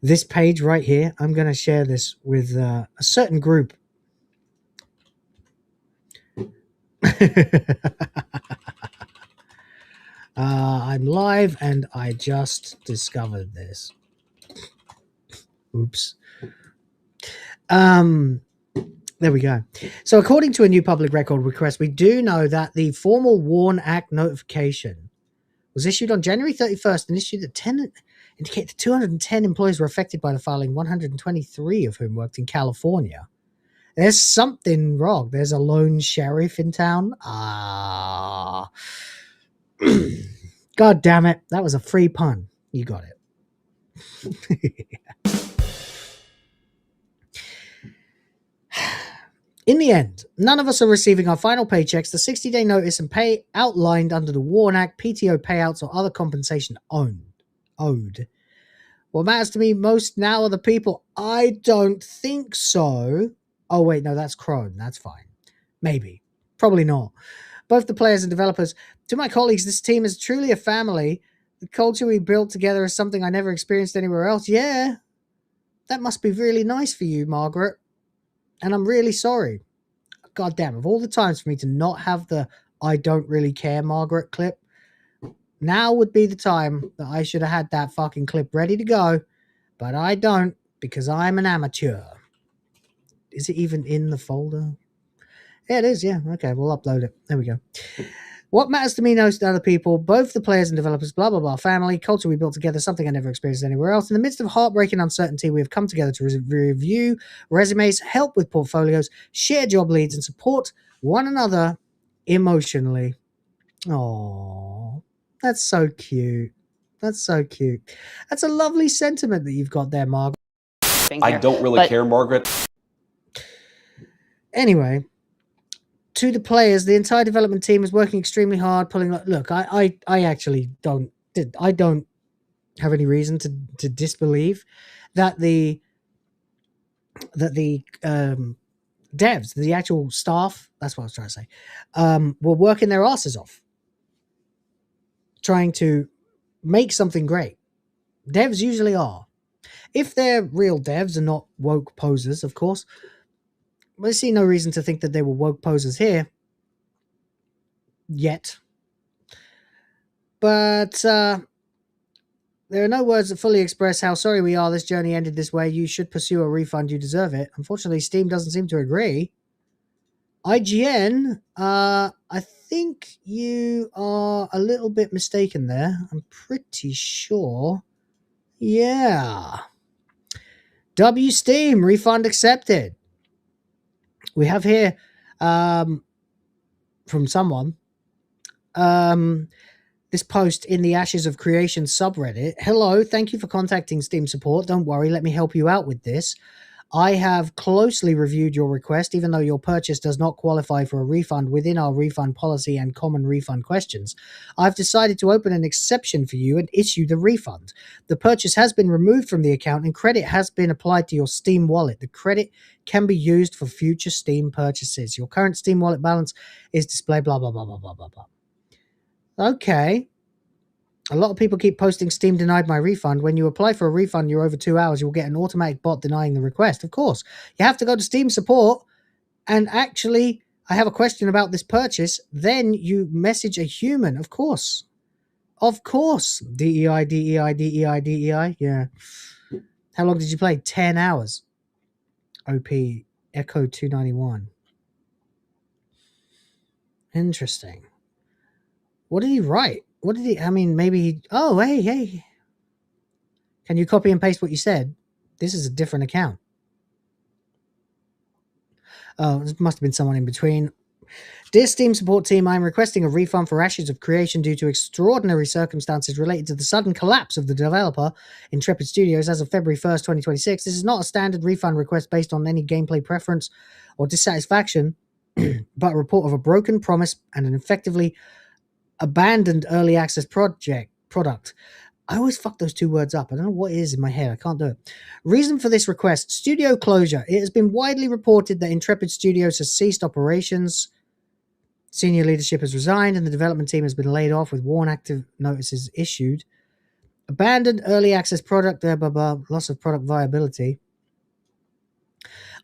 L: This page right here, I'm going to share this with a certain group. I'm live and I just discovered this. Oops. There we go. So according to a new public record request, we do know that the formal WARN Act notification was issued on January 31st and issued at indicate that 210 employees were affected by the filing, 123 of whom worked in California. There's something wrong. There's a lone sheriff in town. God damn it. That was a free pun. You got it. In the end, none of us are receiving our final paychecks, the 60-day notice and pay outlined under the WARN Act, PTO payouts, or other compensation owed. What matters to me most now are the people. I don't think so. Oh, wait, no, that's Chrome. That's fine. Maybe. Probably not. Both the players and developers. To my colleagues, this team is truly a family. The culture we built together is something I never experienced anywhere else. Yeah, that must be really nice for you, Margaret. And I'm really sorry. God damn, of all the times for me to not have the I don't really care Margaret clip, now would be the time that I should have had that fucking clip ready to go. But I don't, because I'm an amateur. Is it even in the folder? Yeah, it is, yeah. Okay, we'll upload it. There we go. What matters to me most to other people, both the players and developers, blah, blah, blah, family, culture we built together, something I never experienced anywhere else. In the midst of heartbreaking uncertainty, we have come together to review resumes, help with portfolios, share job leads, and support one another emotionally. Oh, that's so cute. That's so cute. That's a lovely sentiment that you've got there, Margaret.
B: I don't really care, Margaret.
L: Anyway, to the players, the entire development team is working extremely hard, pulling. Look, I actually don't have any reason to disbelieve that the devs, the actual staff, that's what I was trying to say, were working their asses off, trying to make something great. Devs usually are, if they're real devs and not woke posers, of course. I see no reason to think that they were woke posers here yet. But there are no words that fully express how sorry we are this journey ended this way. You should pursue a refund. You deserve it. Unfortunately, Steam doesn't seem to agree. IGN, I think you are a little bit mistaken there. I'm pretty sure. Yeah. W Steam, refund accepted. We have here from someone this post in the Ashes of Creation subreddit. Hello, thank you for contacting Steam support. Don't worry, let me help you out with this. I have closely reviewed your request, even though your purchase does not qualify for a refund within our refund policy and common refund questions. I've decided to open an exception for you and issue the refund. The purchase has been removed from the account and credit has been applied to your Steam wallet. The credit can be used for future Steam purchases. Your current Steam wallet balance is displayed, blah, blah, blah, blah, blah, blah, blah. Okay. A lot of people keep posting Steam denied my refund. When you apply for a refund, you're over 2 hours, you'll get an automatic bot denying the request. Of course, you have to go to Steam support and actually, I have a question about this purchase. Then you message a human. Of course. Of course. DEI, DEI, DEI, DEI. Yeah. How long did you play? 10 hours. OP Echo 291. Interesting. What did he write? What did he, I mean, maybe he, oh, hey. Can you copy and paste what you said? This is a different account. Oh, this must have been someone in between. Dear Steam support team, I'm requesting a refund for Ashes of Creation due to extraordinary circumstances related to the sudden collapse of the developer, Intrepid Studios, as of February 1st, 2026. This is not a standard refund request based on any gameplay preference or dissatisfaction, but a report of a broken promise and an effectively abandoned early access product. I always fuck those two words up. I don't know what it is in my head. I can't do it. Reason for this request: studio closure. It has been widely reported that Intrepid Studios has ceased operations. Senior leadership has resigned and the development team has been laid off with warn active notices issued. Abandoned early access product, blah, blah, blah, loss of product viability.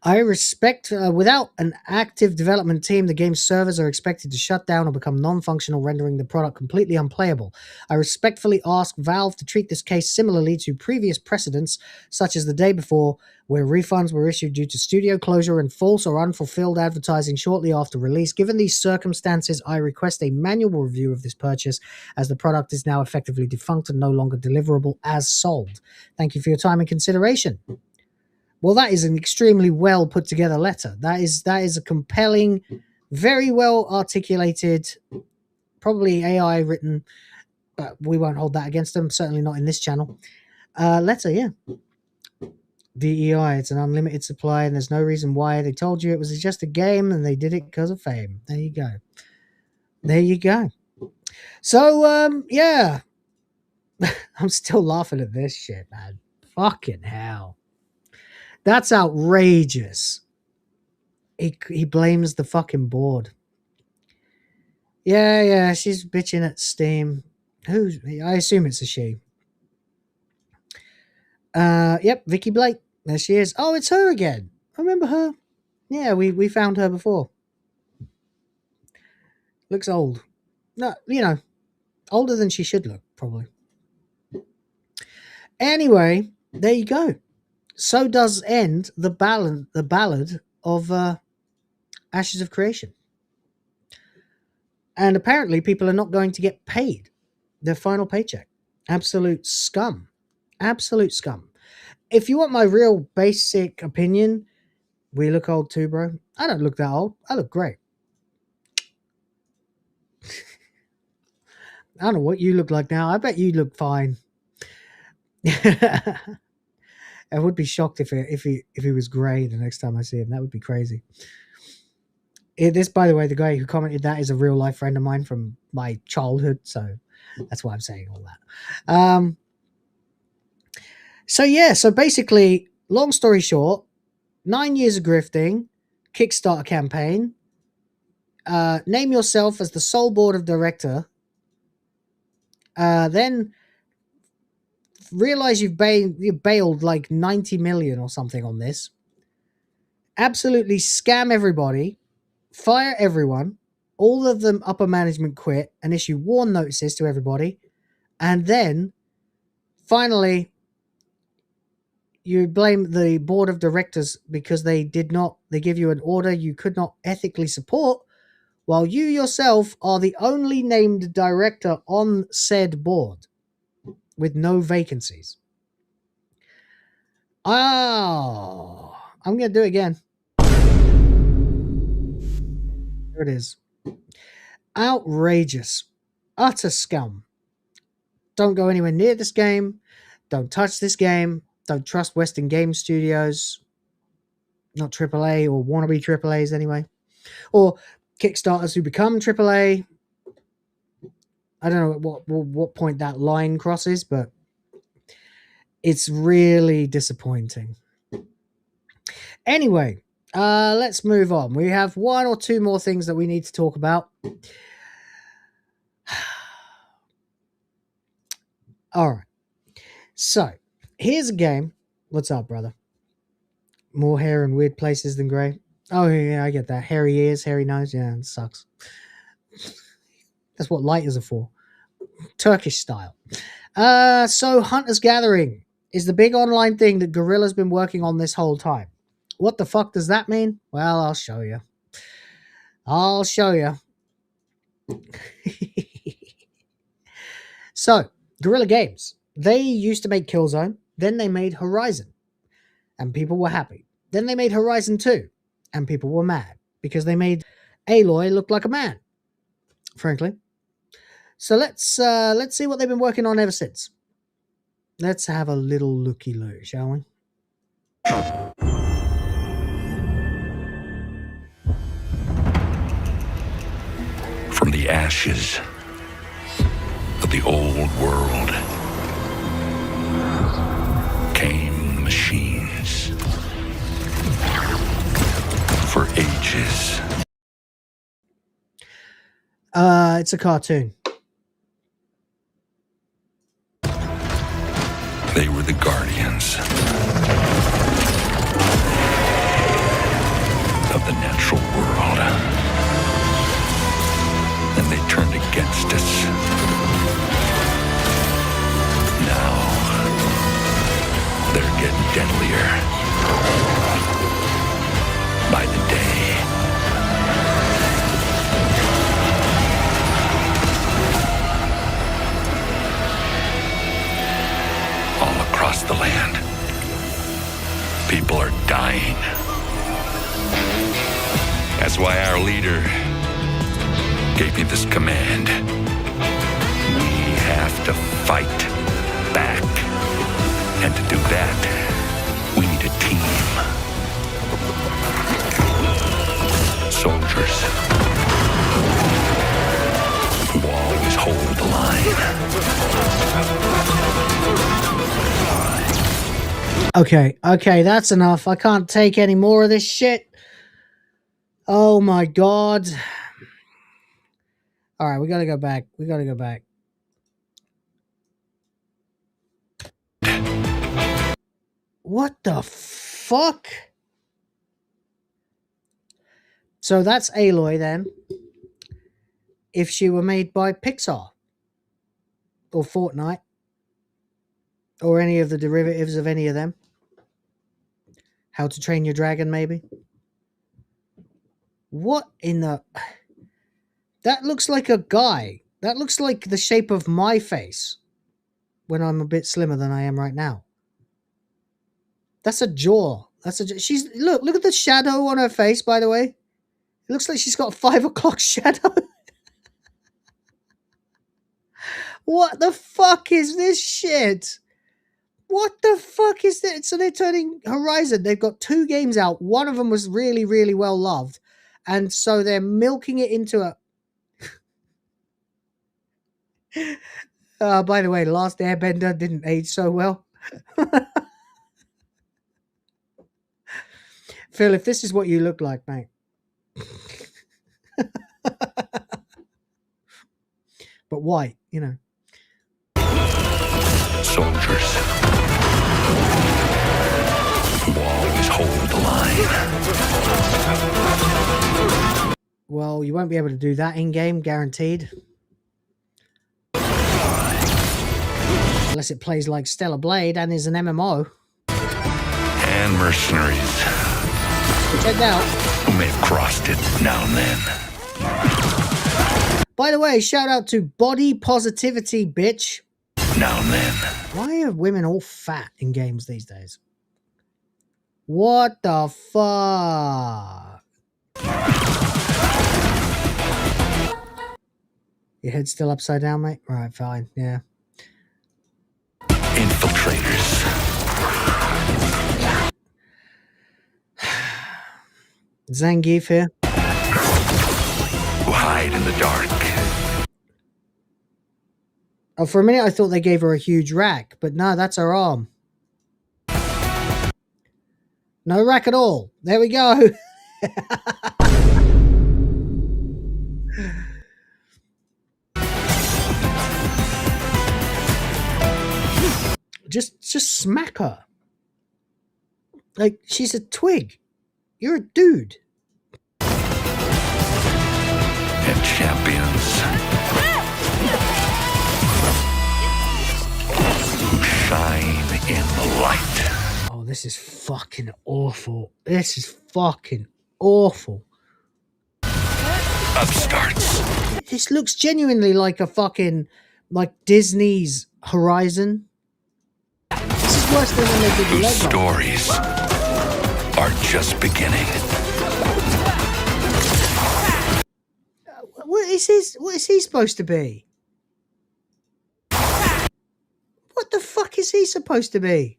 L: I respect, without an active development team, the game's servers are expected to shut down or become non-functional, rendering the product completely unplayable. I respectfully ask Valve to treat this case similarly to previous precedents, such as the day before, where refunds were issued due to studio closure and false or unfulfilled advertising shortly after release. Given these circumstances, I request a manual review of this purchase, as the product is now effectively defunct and no longer deliverable as sold. Thank you for your time and consideration. Well, that is an extremely well put together letter. That is a compelling, very well articulated, probably AI written, but we won't hold that against them. Certainly not in this channel. Letter, yeah. DEI, it's an unlimited supply and there's no reason why. They told you it was just a game and they did it because of fame. There you go. There you go. So, yeah. I'm still laughing at this shit, man. Fucking hell. That's outrageous. He blames the fucking board. Yeah, she's bitching at Steam. I assume it's a she. Yep, Vicky Blake. There she is. Oh, it's her again. I remember her. Yeah, we found her before. Looks old. No, older than she should look, probably. Anyway, there you go. So does end the ballad of Ashes of Creation. And apparently people are not going to get paid their final paycheck. Absolute scum. Absolute scum. If you want my real basic opinion, we look old too, bro. I don't look that old. I look great. I don't know what you look like now. I bet you look fine. I would be shocked if he was grey the next time I see him. That would be crazy. This, by the way, the guy who commented that is a real life friend of mine from my childhood, so that's why I'm saying all that. So basically, long story short, 9 years of grifting, Kickstarter campaign, name yourself as the sole board of director, then realize you've bailed like 90 million or something on this, absolutely scam everybody, fire everyone, all of them upper management quit and issue warn notices to everybody, and then finally you blame the board of directors because they give you an order you could not ethically support, while you yourself are the only named director on said board with no vacancies. Oh, I'm going to do it again. There it is. Outrageous. Utter scum. Don't go anywhere near this game. Don't touch this game. Don't trust Western Game Studios. Not AAA or wannabe AAAs anyway. Or Kickstarters who become AAA. I don't know what point that line crosses, but it's really disappointing. Anyway, let's move on. We have one or two more things that we need to talk about. All right. So, here's a game. What's up, brother? More hair in weird places than grey. Oh, yeah, I get that. Hairy ears, hairy nose. Yeah, it sucks. That's what lighters are for. Turkish style. So Hunter's Gathering is the big online thing that Guerrilla's been working on this whole time. What the fuck does that mean? Well, I'll show you. I'll show you. So, Guerrilla Games. They used to make Killzone. Then they made Horizon. And people were happy. Then they made Horizon 2. And people were mad. Because they made Aloy look like a man. Frankly. So let's see what they've been working on ever since. Let's have a little looky-loo, shall we?
D: From the ashes of the old world came the machines. For ages.
L: It's a cartoon.
D: They were the guardians of the natural world. And they turned against us. Now, they're getting deadlier by the day. All across the land, people are dying. That's why our leader gave me this command. We have to fight back. And to do that, we need to We'll always hold the line.
L: Okay, that's enough. I can't take any more of this shit. Oh my god. Alright, we gotta go back. What the fuck? So that's Aloy then. If she were made by Pixar. Or Fortnite. Or any of the derivatives of any of them. How to Train Your Dragon, maybe. What in the... That looks like a guy. That looks like the shape of my face. When I'm a bit slimmer than I am right now. That's a jaw. She's... Look at the shadow on her face, by the way. It looks like she's got a 5 o'clock shadow. What the fuck is this shit? What the fuck is that? So they're turning Horizon. They've got 2 games out. One of them was really, really well loved. And so they're milking it into a... By the way, Last Airbender didn't age so well. Phil, if this is what you look like, mate. But white, you know.
D: Soldiers will always hold the line.
L: Well, you won't be able to do that in-game, guaranteed. Unless it plays like Stellar Blade and is an MMO.
D: And mercenaries.
L: Check out.
D: Who may have crossed it now and then.
L: By the way, shout out to Body Positivity, bitch.
D: Now and then.
L: Why are women all fat in games these days? What the fuck? Your head's still upside down, mate? Right, fine, yeah.
D: Infiltrators.
L: Zangief here.
D: Who hide in the dark.
L: Oh, for a minute I thought they gave her a huge rack, but no, that's her arm. No rack at all. There we go. Just smack her. Like, she's a twig. You're a dude.
D: And champions. Who shine in the light.
L: Oh, this is fucking awful. This is fucking awful.
D: Upstarts.
L: This looks genuinely like a fucking, like Disney's Horizon. This is worse than when they did the
D: Whose
L: Lego.
D: stories are just beginning.
L: What is he supposed to be? What the fuck is he supposed to be?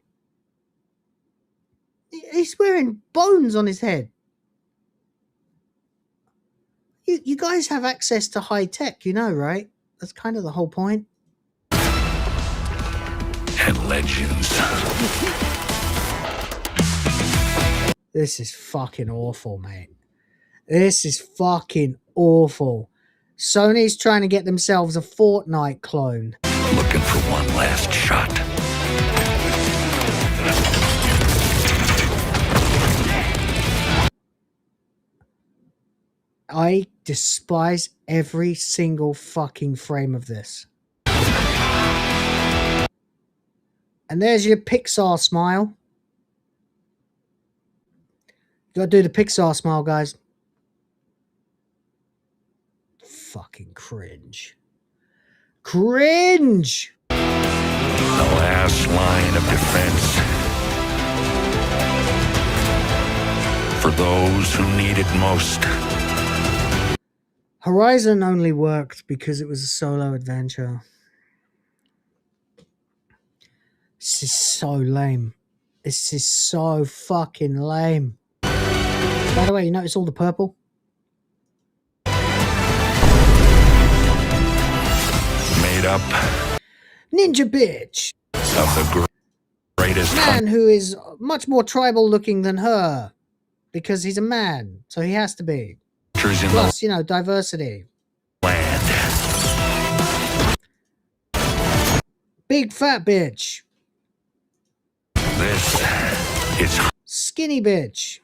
L: He's wearing bones on his head. You guys have access to high tech, you know, right? That's kind of the whole point.
D: And legends.
L: This is fucking awful, mate. This is fucking awful. Sony's trying to get themselves a Fortnite clone.
D: Looking for one last shot.
L: I despise every single fucking frame of this. And there's your Pixar smile. You gotta do the Pixar smile, guys. Fucking cringe. Cringe!
D: The last line of defense. For those who need it most.
L: Horizon only worked because it was a solo adventure. This is so lame. This is so fucking lame. By the way, you notice all the purple?
D: up
L: Ninja bitch.
D: of the greatest
L: Man who is much more tribal looking than her. Because he's a man, so he has to be.
D: hunters in
L: Plus, you know, diversity.
D: the land.
L: Big fat bitch.
D: This is
L: Skinny bitch.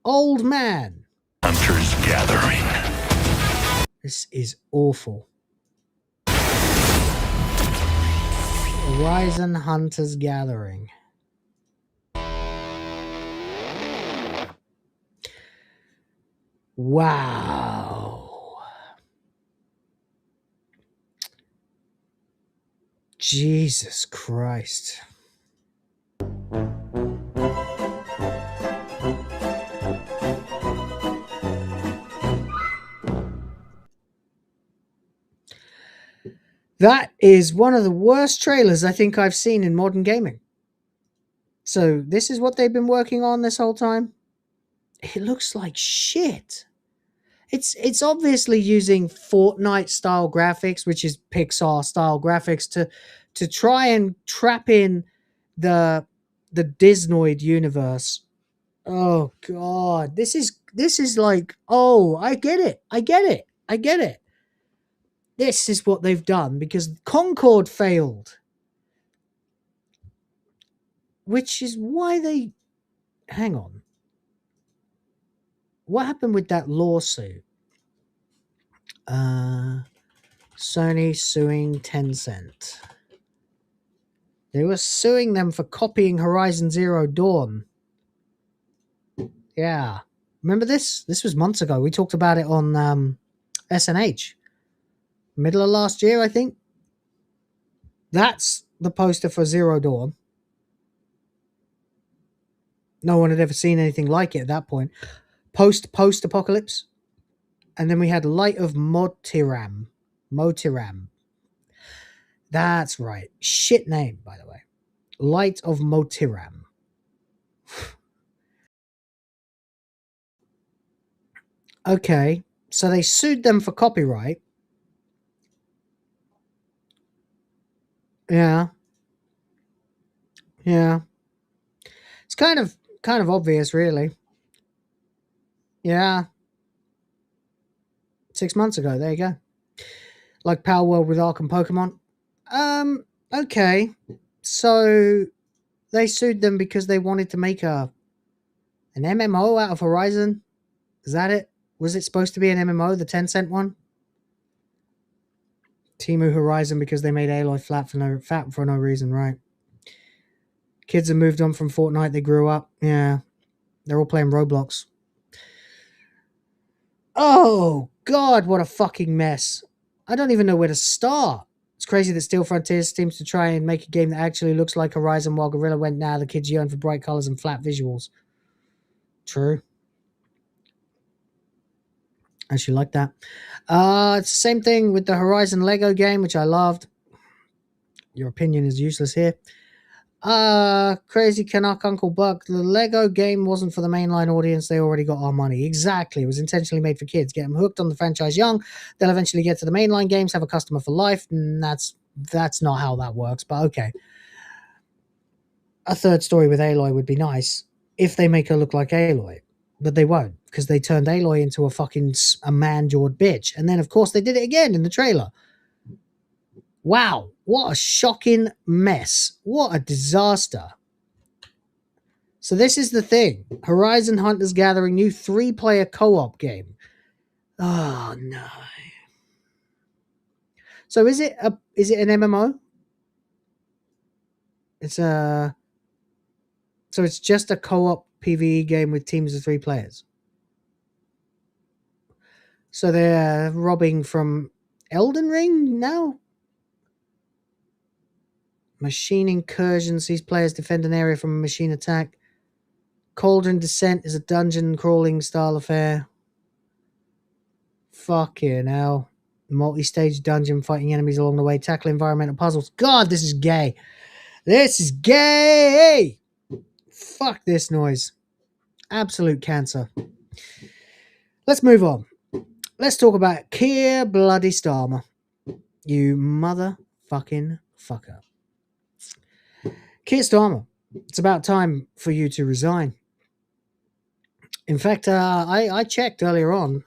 L: Old man.
D: Hunters Gathering.
L: This is awful. Horizon Hunters Gathering. Wow. Jesus Christ. That is one of the worst trailers I think I've seen in modern gaming. So this is what they've been working on this whole time. It looks like shit. It's obviously using Fortnite style graphics, which is Pixar style graphics, to try and trap in the Disnoid universe. Oh god, this is like, oh, I get it. This is what they've done because Concord failed, which is why they hang on. What happened with that lawsuit? Sony suing Tencent. They were suing them for copying Horizon Zero Dawn. Yeah. Remember this? This was months ago. We talked about it on SNH. Middle of last year, I think. That's the poster for Zero Dawn. No one had ever seen anything like it at that point. Post-apocalypse. And then we had Light of Motiram. That's right. Shit name, by the way. Light of Motiram. Okay. So they sued them for copyright. Yeah. Yeah. It's kind of obvious, really. Yeah. 6 months ago. There you go. Like Power World with Ark and Pokemon. Okay. So they sued them because they wanted to make an MMO out of Horizon. Is that it? Was it supposed to be an MMO, the Tencent one? Temu Horizon because they made Aloy fat for no reason, right? Kids have moved on from Fortnite. They grew up. Yeah. They're all playing Roblox. Oh, God, what a fucking mess. I don't even know where to start. It's crazy that Steel Frontiers seems to try and make a game that actually looks like Horizon while Guerrilla went, now the kids yearn for bright colors and flat visuals. True. I actually like that. It's the same thing with the Horizon Lego game, which I loved. Your opinion is useless here. Crazy Canuck Uncle Buck. The Lego game wasn't for the mainline audience. They already got our money. Exactly. It was intentionally made for kids. Get them hooked on the franchise young. They'll eventually get to the mainline games, have a customer for life. And that's not how that works, but okay. A third story with Aloy would be nice if they make her look like Aloy. But they won't, because they turned Aloy into a man-jawed bitch. And then, of course, they did it again in the trailer. Wow, what a shocking mess. What a disaster. So this is the thing. Horizon Hunters Gathering, new 3-player co-op game. Oh, no. So is it an MMO? So it's just a co-op PvE game with teams of 3 players. So they're robbing from Elden Ring now? Machine incursion sees players defend an area from a machine attack. Cauldron Descent is a dungeon crawling style affair. Fucking hell. Multi-stage dungeon fighting enemies along the way. Tackle environmental puzzles. God, this is gay. This is gay! Fuck this noise. Absolute cancer. Let's move on. Let's talk about Keir bloody Starmer. You motherfucking fucker. Keir Starmer, it's about time for you to resign. In fact, I checked earlier on.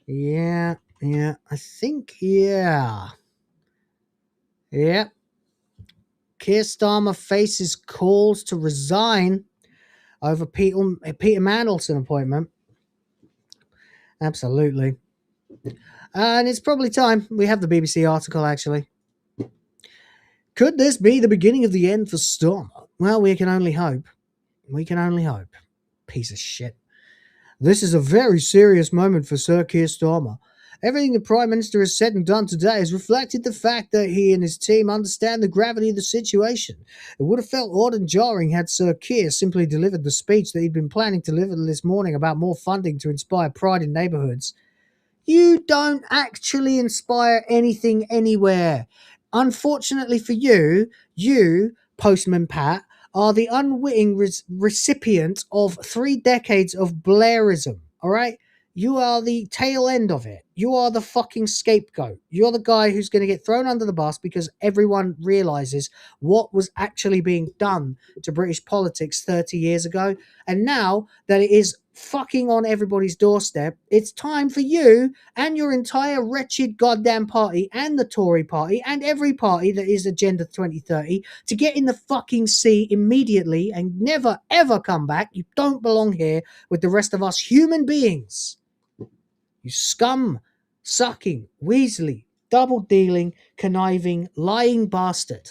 L: Yeah, I think, yeah. Keir Starmer faces calls to resign over Peter Mandelson appointment. Absolutely. And it's probably time. We have the BBC article, actually. Could this be the beginning of the end for Starmer? Well, we can only hope. We can only hope. Piece of shit. This is a very serious moment for Sir Keir Starmer. Everything the Prime Minister has said and done today has reflected the fact that he and his team understand the gravity of the situation. It would have felt odd and jarring had Sir Keir simply delivered the speech that he'd been planning to deliver this morning about more funding to inspire pride in neighbourhoods. You don't actually inspire anything anywhere. Unfortunately for you, Postman Pat, are the unwitting recipient of 3 decades of Blairism, all right? You are the tail end of it. You are the fucking scapegoat. You're the guy who's going to get thrown under the bus because everyone realizes what was actually being done to British politics 30 years ago. And now that it is fucking on everybody's doorstep, it's time for you and your entire wretched goddamn party and the Tory party and every party that is Agenda 2030 to get in the fucking sea immediately and never ever come back. You don't belong here with the rest of us human beings. You scum, sucking, weaselly, double dealing, conniving, lying bastard.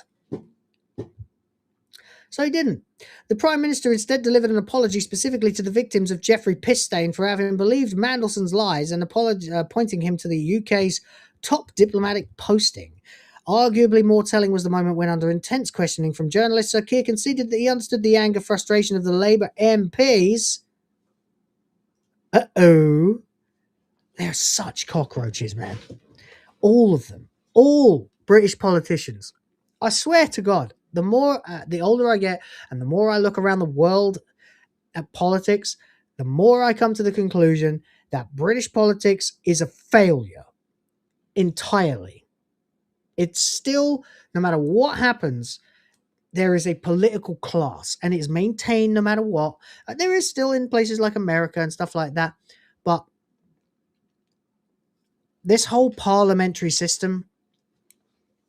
L: So he didn't. The Prime Minister instead delivered an apology specifically to the victims of Jeffrey Pisstain for having believed Mandelson's lies and appointing him to the UK's top diplomatic posting. Arguably more telling was the moment when, under intense questioning from journalists, Sir Keir conceded that he understood the anger, frustration of the Labour MPs. They're such cockroaches, man. All of them. All British politicians. I swear to God, the older I get and the more I look around the world at politics, the more I come to the conclusion that British politics is a failure entirely. It's still, no matter what happens, there is a political class and it's maintained no matter what. There is still in places like America and stuff like that, but this whole parliamentary system,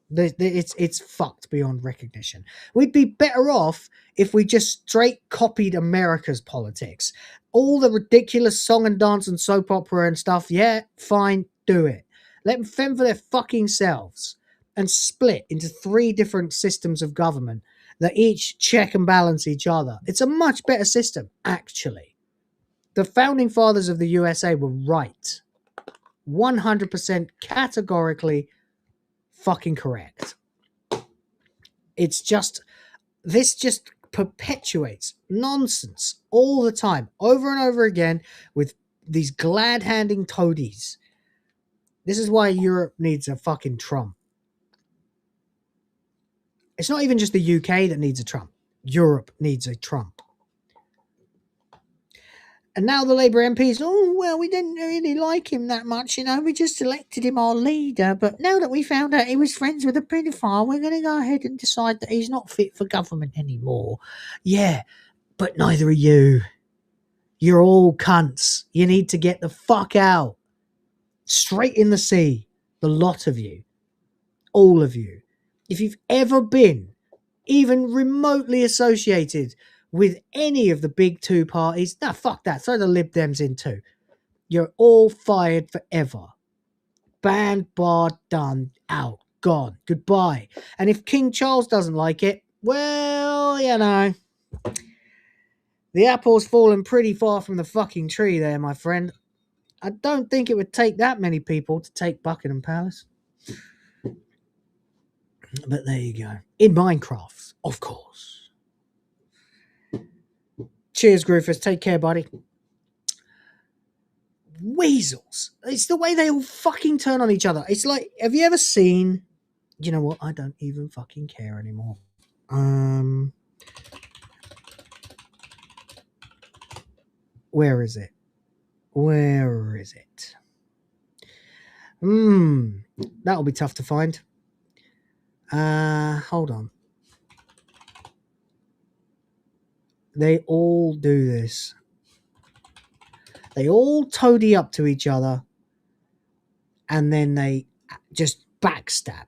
L: it's fucked beyond recognition. We'd be better off if we just straight copied America's politics. All the ridiculous song and dance and soap opera and stuff, yeah, fine, do it. Let them fend for their fucking selves and split into 3 different systems of government that each check and balance each other. It's a much better system, actually. The founding fathers of the USA were right. 100% categorically fucking correct. It's just, this just perpetuates nonsense all the time, over and over again, with these glad-handing toadies. This is why Europe needs a fucking Trump. It's not even just the UK that needs a Trump. Europe needs a Trump. And now the Labour MPs, we didn't really like him that much, we just elected him our leader, but now that we found out he was friends with a paedophile, we're going to go ahead and decide that he's not fit for government anymore. Yeah, but neither are you. You're all cunts. You need to get the fuck out. Straight in the sea. The lot of you. All of you. If you've ever been even remotely associated with any of the big 2 parties, fuck that. Throw the Lib Dems in too. You're all fired forever. Banned, barred, done, out, gone, goodbye. And if King Charles doesn't like it, well, the apple's fallen pretty far from the fucking tree there, my friend. I don't think it would take that many people to take Buckingham Palace. But there you go. In Minecraft, of course. Cheers, Groofers. Take care, buddy. Weasels. It's the way they all fucking turn on each other. It's like, have you ever seen... You know what? I don't even fucking care anymore. Where is it? Where is it? That'll be tough to find. Hold on. They all do this. They all toady up to each other, and then they just backstab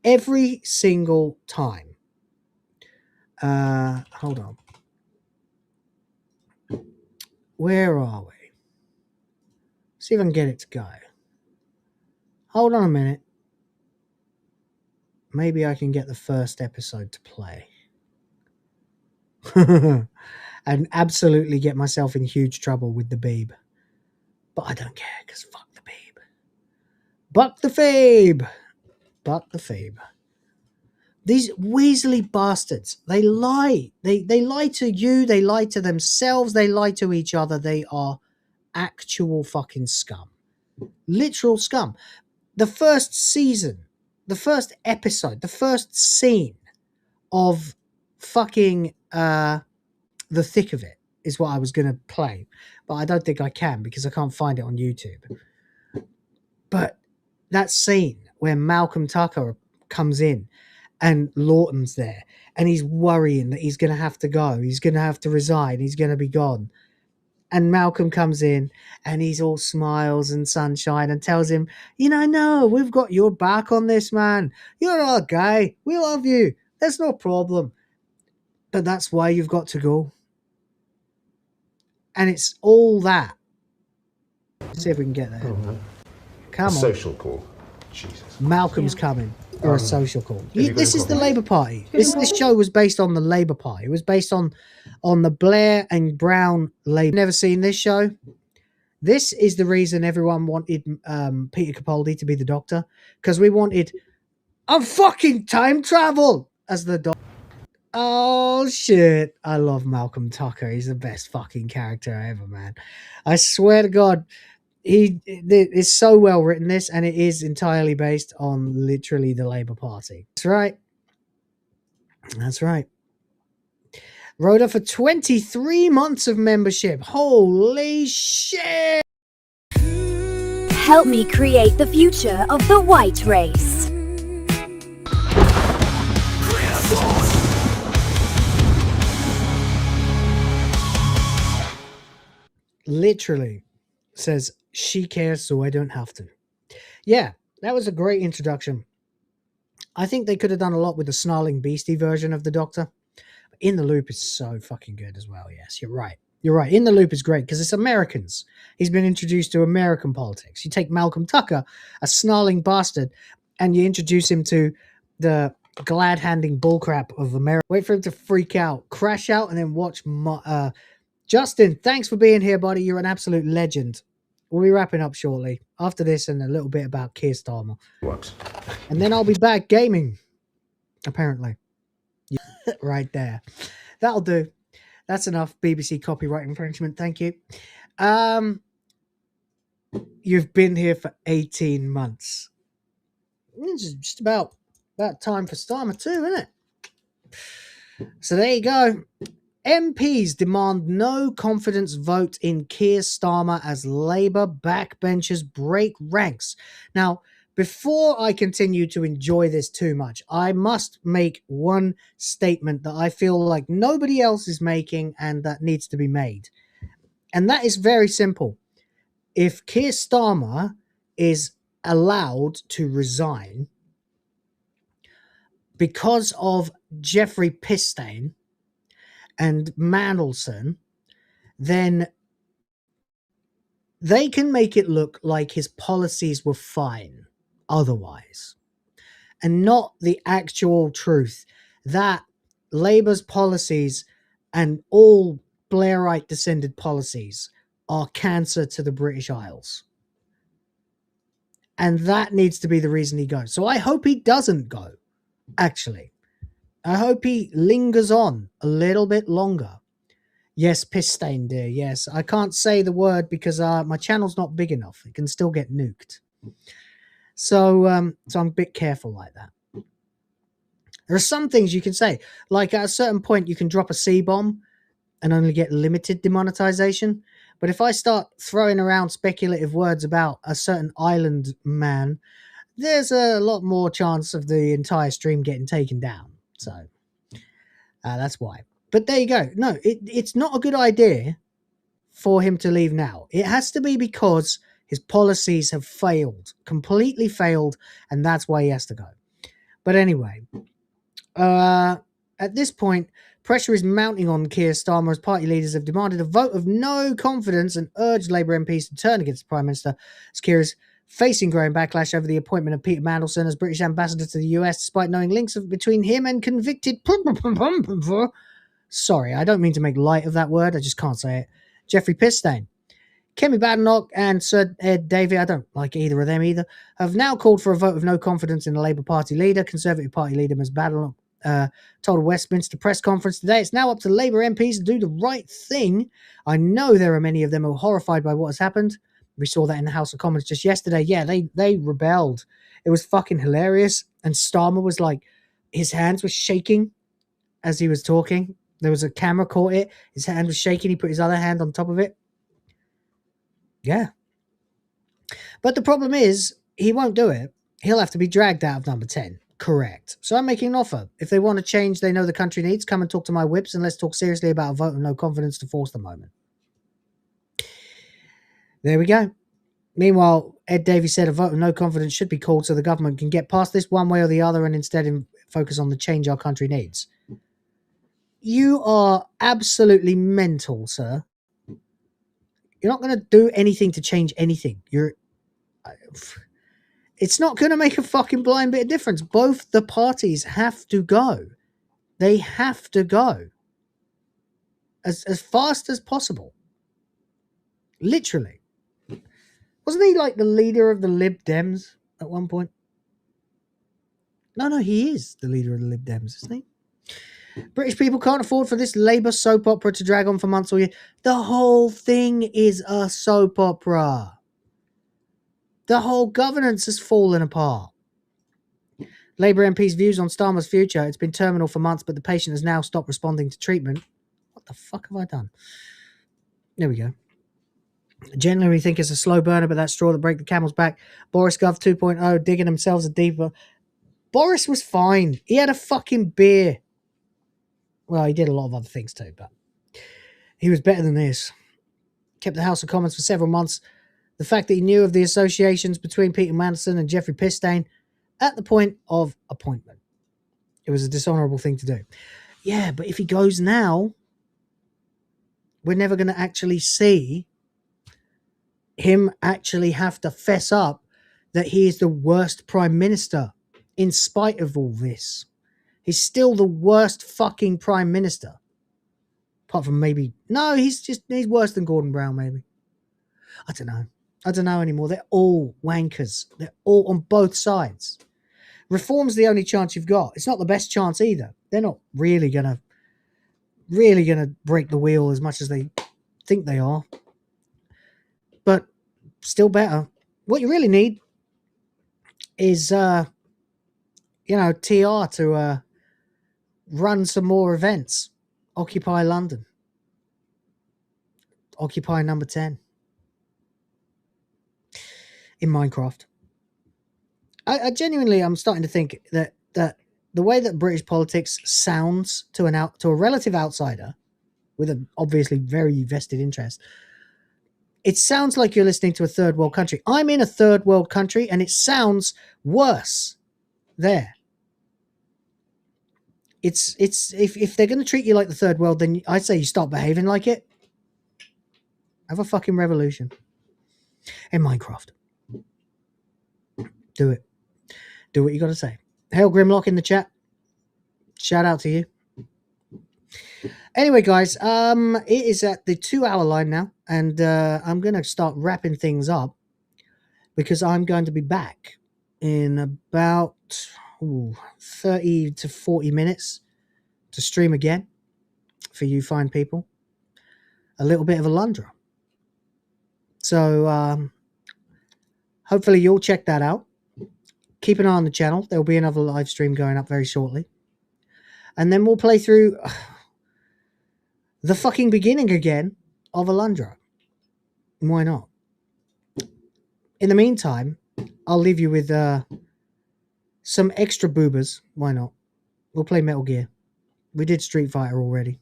L: every single time. Hold on. Where are we? See if I can get it to go. Hold on a minute. Maybe I can get the first episode to play. And absolutely get myself in huge trouble with the Beeb. But I don't care, because fuck the Beeb. Buck the Phoebe! Buck the Phoebe. These Weasley bastards, they lie. They lie to you, they lie to themselves, they lie to each other. They are actual fucking scum. Literal scum. The first season, the first episode, the first scene of fucking The Thick of It is what I was going to play. But I don't think I can because I can't find it on YouTube. But that scene where Malcolm Tucker comes in and Lawton's there and he's worrying that he's going to have to go. He's going to have to resign. He's going to be gone. And Malcolm comes in and he's all smiles and sunshine and tells him, no, we've got your back on this, man. You're our guy. We love you. There's no problem. But that's why you've got to go. And it's all that. Let's see if we can get there.
H: Oh,
L: Come on.
H: Social call. Jesus.
L: Malcolm's coming. Or a social call. This is the Labour Party. This show was based on the Labour Party. It was based on the Blair and Brown Labour. Never seen this show. This is the reason everyone wanted Peter Capaldi to be the Doctor. Because we wanted a fucking time travel as the Doctor. Oh, shit. I love Malcolm Tucker. He's the best fucking character ever, man. I swear to God. It's so well written, this, and it is entirely based on literally the Labour Party. That's right. That's right. Rhoda for 23 months of membership. Holy shit!
F: Help me create the future of the white race.
L: Literally says she cares so I don't have to. Yeah, that was a great introduction. I think they could have done a lot with the snarling beastie version of the Doctor. In the Loop is so fucking good as well. Yes, you're right. You're right. In the Loop is great because it's Americans. He's been introduced to American politics. You take Malcolm Tucker, a snarling bastard, and you introduce him to the glad-handing bullcrap of America. Wait for him to freak out, crash out, and then watch Justin, thanks for being here, buddy. You're an absolute legend. We'll be wrapping up shortly after this and a little bit about Keir Starmer.
H: What?
L: And then I'll be back gaming, apparently. Right there. That'll do. That's enough BBC copyright infringement. Thank you. You've been here for 18 months. It's just about time for Starmer too, isn't it? So there you go. MPs demand no confidence vote in Keir Starmer as Labour backbenchers break ranks. Now, before I continue to enjoy this too much, I must make one statement that I feel like nobody else is making and that needs to be made. And that is very simple. If Keir Starmer is allowed to resign because of Jeffrey Pistain and Mandelson, then they can make it look like his policies were fine otherwise, and not the actual truth that Labour's policies and all Blairite descended policies are cancer to the British Isles. And that needs to be the reason he goes. So I hope he doesn't go, actually. I hope he lingers on a little bit longer. Yes, Pistain, dear. Yes, I can't say the word because my channel's not big enough. It can still get nuked. So I'm a bit careful like that. There are some things you can say. Like at a certain point, you can drop a C-bomb and only get limited demonetization. But if I start throwing around speculative words about a certain island man, there's a lot more chance of the entire stream getting taken down. So that's why. But there you go. No, it's not a good idea for him to leave now. It has to be because his policies have failed, completely failed, and that's why he has to go. But anyway, at this point, pressure is mounting on Keir Starmer as party leaders have demanded a vote of no confidence and urged Labour MPs to turn against the Prime Minister, as Keir is facing growing backlash over the appointment of Peter Mandelson as British ambassador to the US, despite knowing links between him and convicted... Sorry, I don't mean to make light of that word, I just can't say it. Jeffrey Pistain. Kemi Badenoch and Sir Ed Davey, I don't like either of them either, have now called for a vote of no confidence in the Labour Party leader. Conservative Party leader Ms Badenoch told a Westminster press conference today, it's now up to Labour MPs to do the right thing. I know there are many of them who are horrified by what has happened. We saw that in the House of Commons just yesterday. Yeah, they rebelled. It was fucking hilarious. And Starmer was like, his hands were shaking as he was talking. There was a camera caught it. His hand was shaking. He put his other hand on top of it. Yeah. But the problem is, he won't do it. He'll have to be dragged out of number 10. Correct. So I'm making an offer. If they want to change they know the country needs, come and talk to my whips and let's talk seriously about a vote of no confidence to force the moment. There we go. Meanwhile, Ed Davies said a vote of no confidence should be called so the government can get past this one way or the other and instead focus on the change our country needs. You are absolutely mental, sir. You're not going to do anything to change anything. It's not going to make a fucking blind bit of difference. Both the parties have to go. They have to go. As fast as possible. Literally. Wasn't he like the leader of the Lib Dems at one point? No, he is the leader of the Lib Dems, isn't he? British people can't afford for this Labour soap opera to drag on for months or years. The whole thing is a soap opera. The whole governance has fallen apart. Labour MP's views on Starmer's future. It's been terminal for months, but the patient has now stopped responding to treatment. What the fuck have I done? There we go. Generally think it's a slow burner, but that straw that break the camel's back. Boris Gov 2.0 digging themselves a deeper. Boris was fine. He had a fucking beer. Well, he did a lot of other things too, but he was better than this. Kept the House of Commons for several months. The fact that he knew of the associations between Peter Mandelson and Jeffrey Pistain at the point of appointment. It was a dishonourable thing to do. Yeah, but if he goes now, we're never going to actually see him actually have to fess up that he is the worst Prime Minister in spite of all this. He's still the worst fucking Prime Minister. Apart from maybe... No, he's worse than Gordon Brown, maybe. I don't know anymore. They're all wankers. They're all on both sides. Reform's the only chance you've got. It's not the best chance either. They're not really gonna break the wheel as much as they think they are. But still better. What you really need is, TR to run some more events. Occupy London. Occupy number 10. In Minecraft. I genuinely, I'm starting to think that the way that British politics sounds to a relative outsider with an obviously very vested interest, it sounds like you're listening to a third world country. I'm in a third world country and it sounds worse there. It's if they're going to treat you like the third world, then I'd say you start behaving like it. Have a fucking revolution in Minecraft. Do it. Do what you got to say. Hail Grimlock in the chat. Shout out to you. Anyway, guys, it is at the 2-hour line now, and I'm going to start wrapping things up because I'm going to be back in about 30 to 40 minutes to stream again for you fine people. A little bit of a Lundra. So hopefully you'll check that out. Keep an eye on the channel. There'll be another live stream going up very shortly. And then we'll play through the fucking beginning again of Alundra. Why not? In the meantime, I'll leave you with some extra boobers. Why not? We'll play Metal Gear. We did Street Fighter already.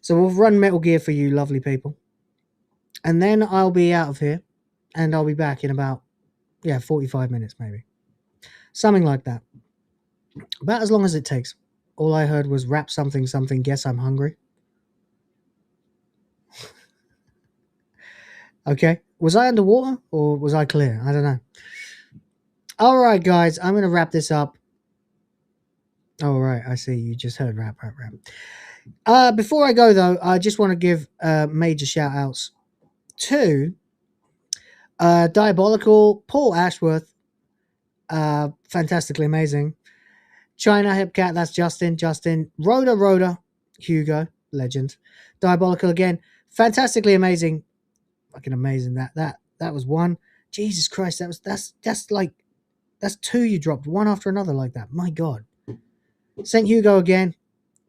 L: So we'll run Metal Gear for you lovely people. And then I'll be out of here. And I'll be back in about, 45 minutes maybe. Something like that. About as long as it takes. All I heard was rap something, guess I'm hungry. Okay. Was I underwater or was I clear? I don't know. All right, guys. I'm going to wrap this up. All right. I see. You just heard rap. Before I go, though, I just want to give major shout-outs to Diabolical, Paul Ashworth, Fantastically Amazing, China Hipcat, that's Justin, Rhoda, Hugo, legend, Diabolical again, Fantastically Amazing, fucking amazing, that was one. Jesus Christ, that's two you dropped, one after another like that, my God. St. Hugo again,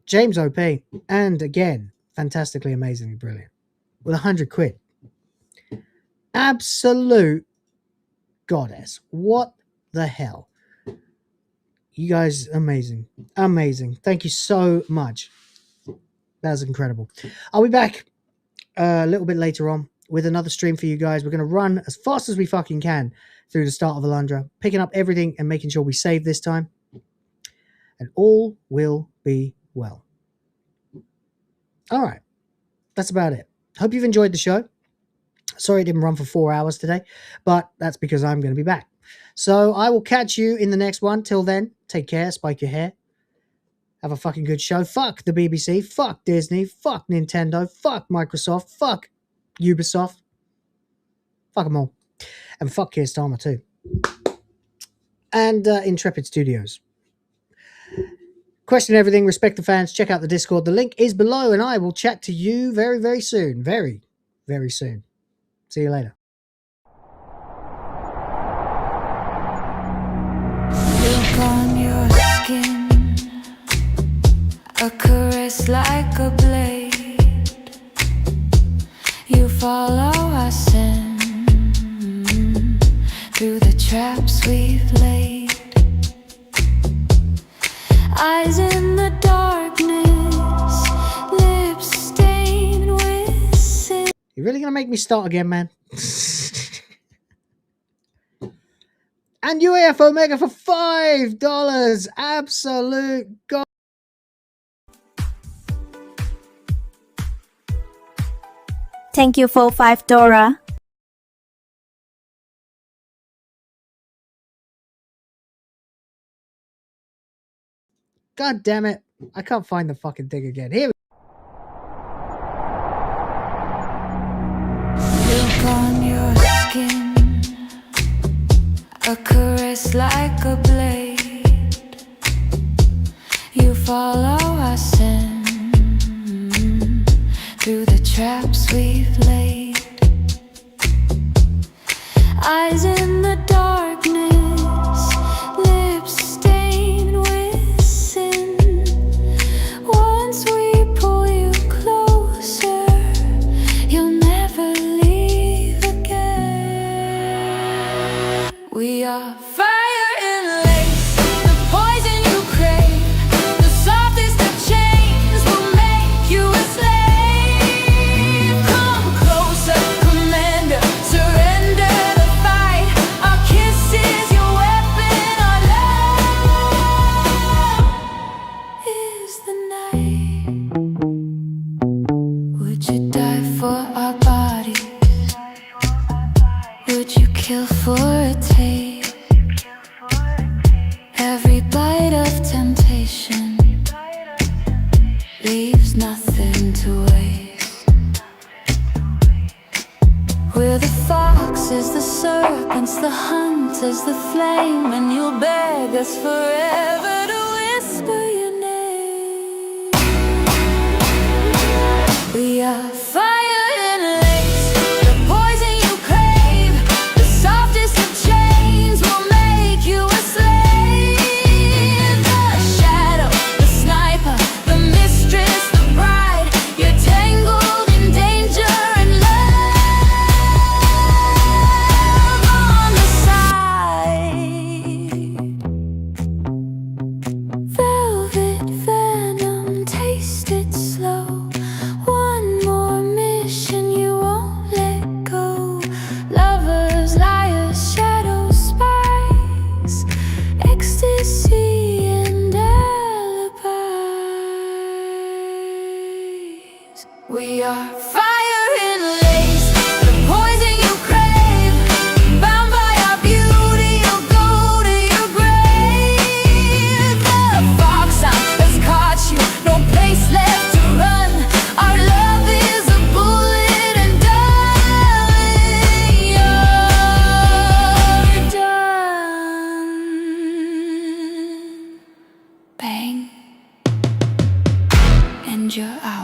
L: James OP, and again, Fantastically Amazingly Brilliant, with 100 quid. Absolute goddess. What the hell? You guys, amazing. Thank you so much. That was incredible. I'll be back a little bit later on with another stream for you guys. We're going to run as fast as we fucking can through the start of Alundra, picking up everything and making sure we save this time. And all will be well. All right. That's about it. Hope you've enjoyed the show. Sorry it didn't run for 4 hours today, but that's because I'm going to be back. So I will catch you in the next one. Till then, take care, spike your hair. Have a fucking good show. Fuck the BBC, fuck Disney, fuck Nintendo, fuck Microsoft, fuck Ubisoft. Fuck them all. And fuck Keir Starmer too. And Intrepid Studios. Question everything, respect the fans, check out the Discord. The link is below and I will chat to you very, very soon. Very, very soon. See you later.
A: Look on your skin, a caress like a blade. You follow us in through the traps we've laid. Eyes in the darkness, lips stained with sin.
L: You're really gonna make me start again, man? And uafomega for $5. Absolute god.
M: Thank you for $5.
L: God damn it. I can't find the fucking thing again. Here we
A: Look on your skin, a caress like a blade. You follow us in through the traps we've laid. Eyes in the darkness, lips stained with sin. Once we pull you closer, you'll never leave again. We are fire and lace, the poison you crave, the softest of chains will make you a slave. Come closer, commander, surrender the fight. Our kiss is your weapon, our love is the night. Would you die for our bodies? Would you kill for a taste? Every bite of temptation leaves nothing to waste. We're the foxes, the serpents, the hunters, the flame, and you'll beg us forever to whisper your name. We are fire and lace, the poison you crave, the softest of chains will make you a slave. The shadow, the sniper, the mistress, the bride, you're tangled in danger and love your hour.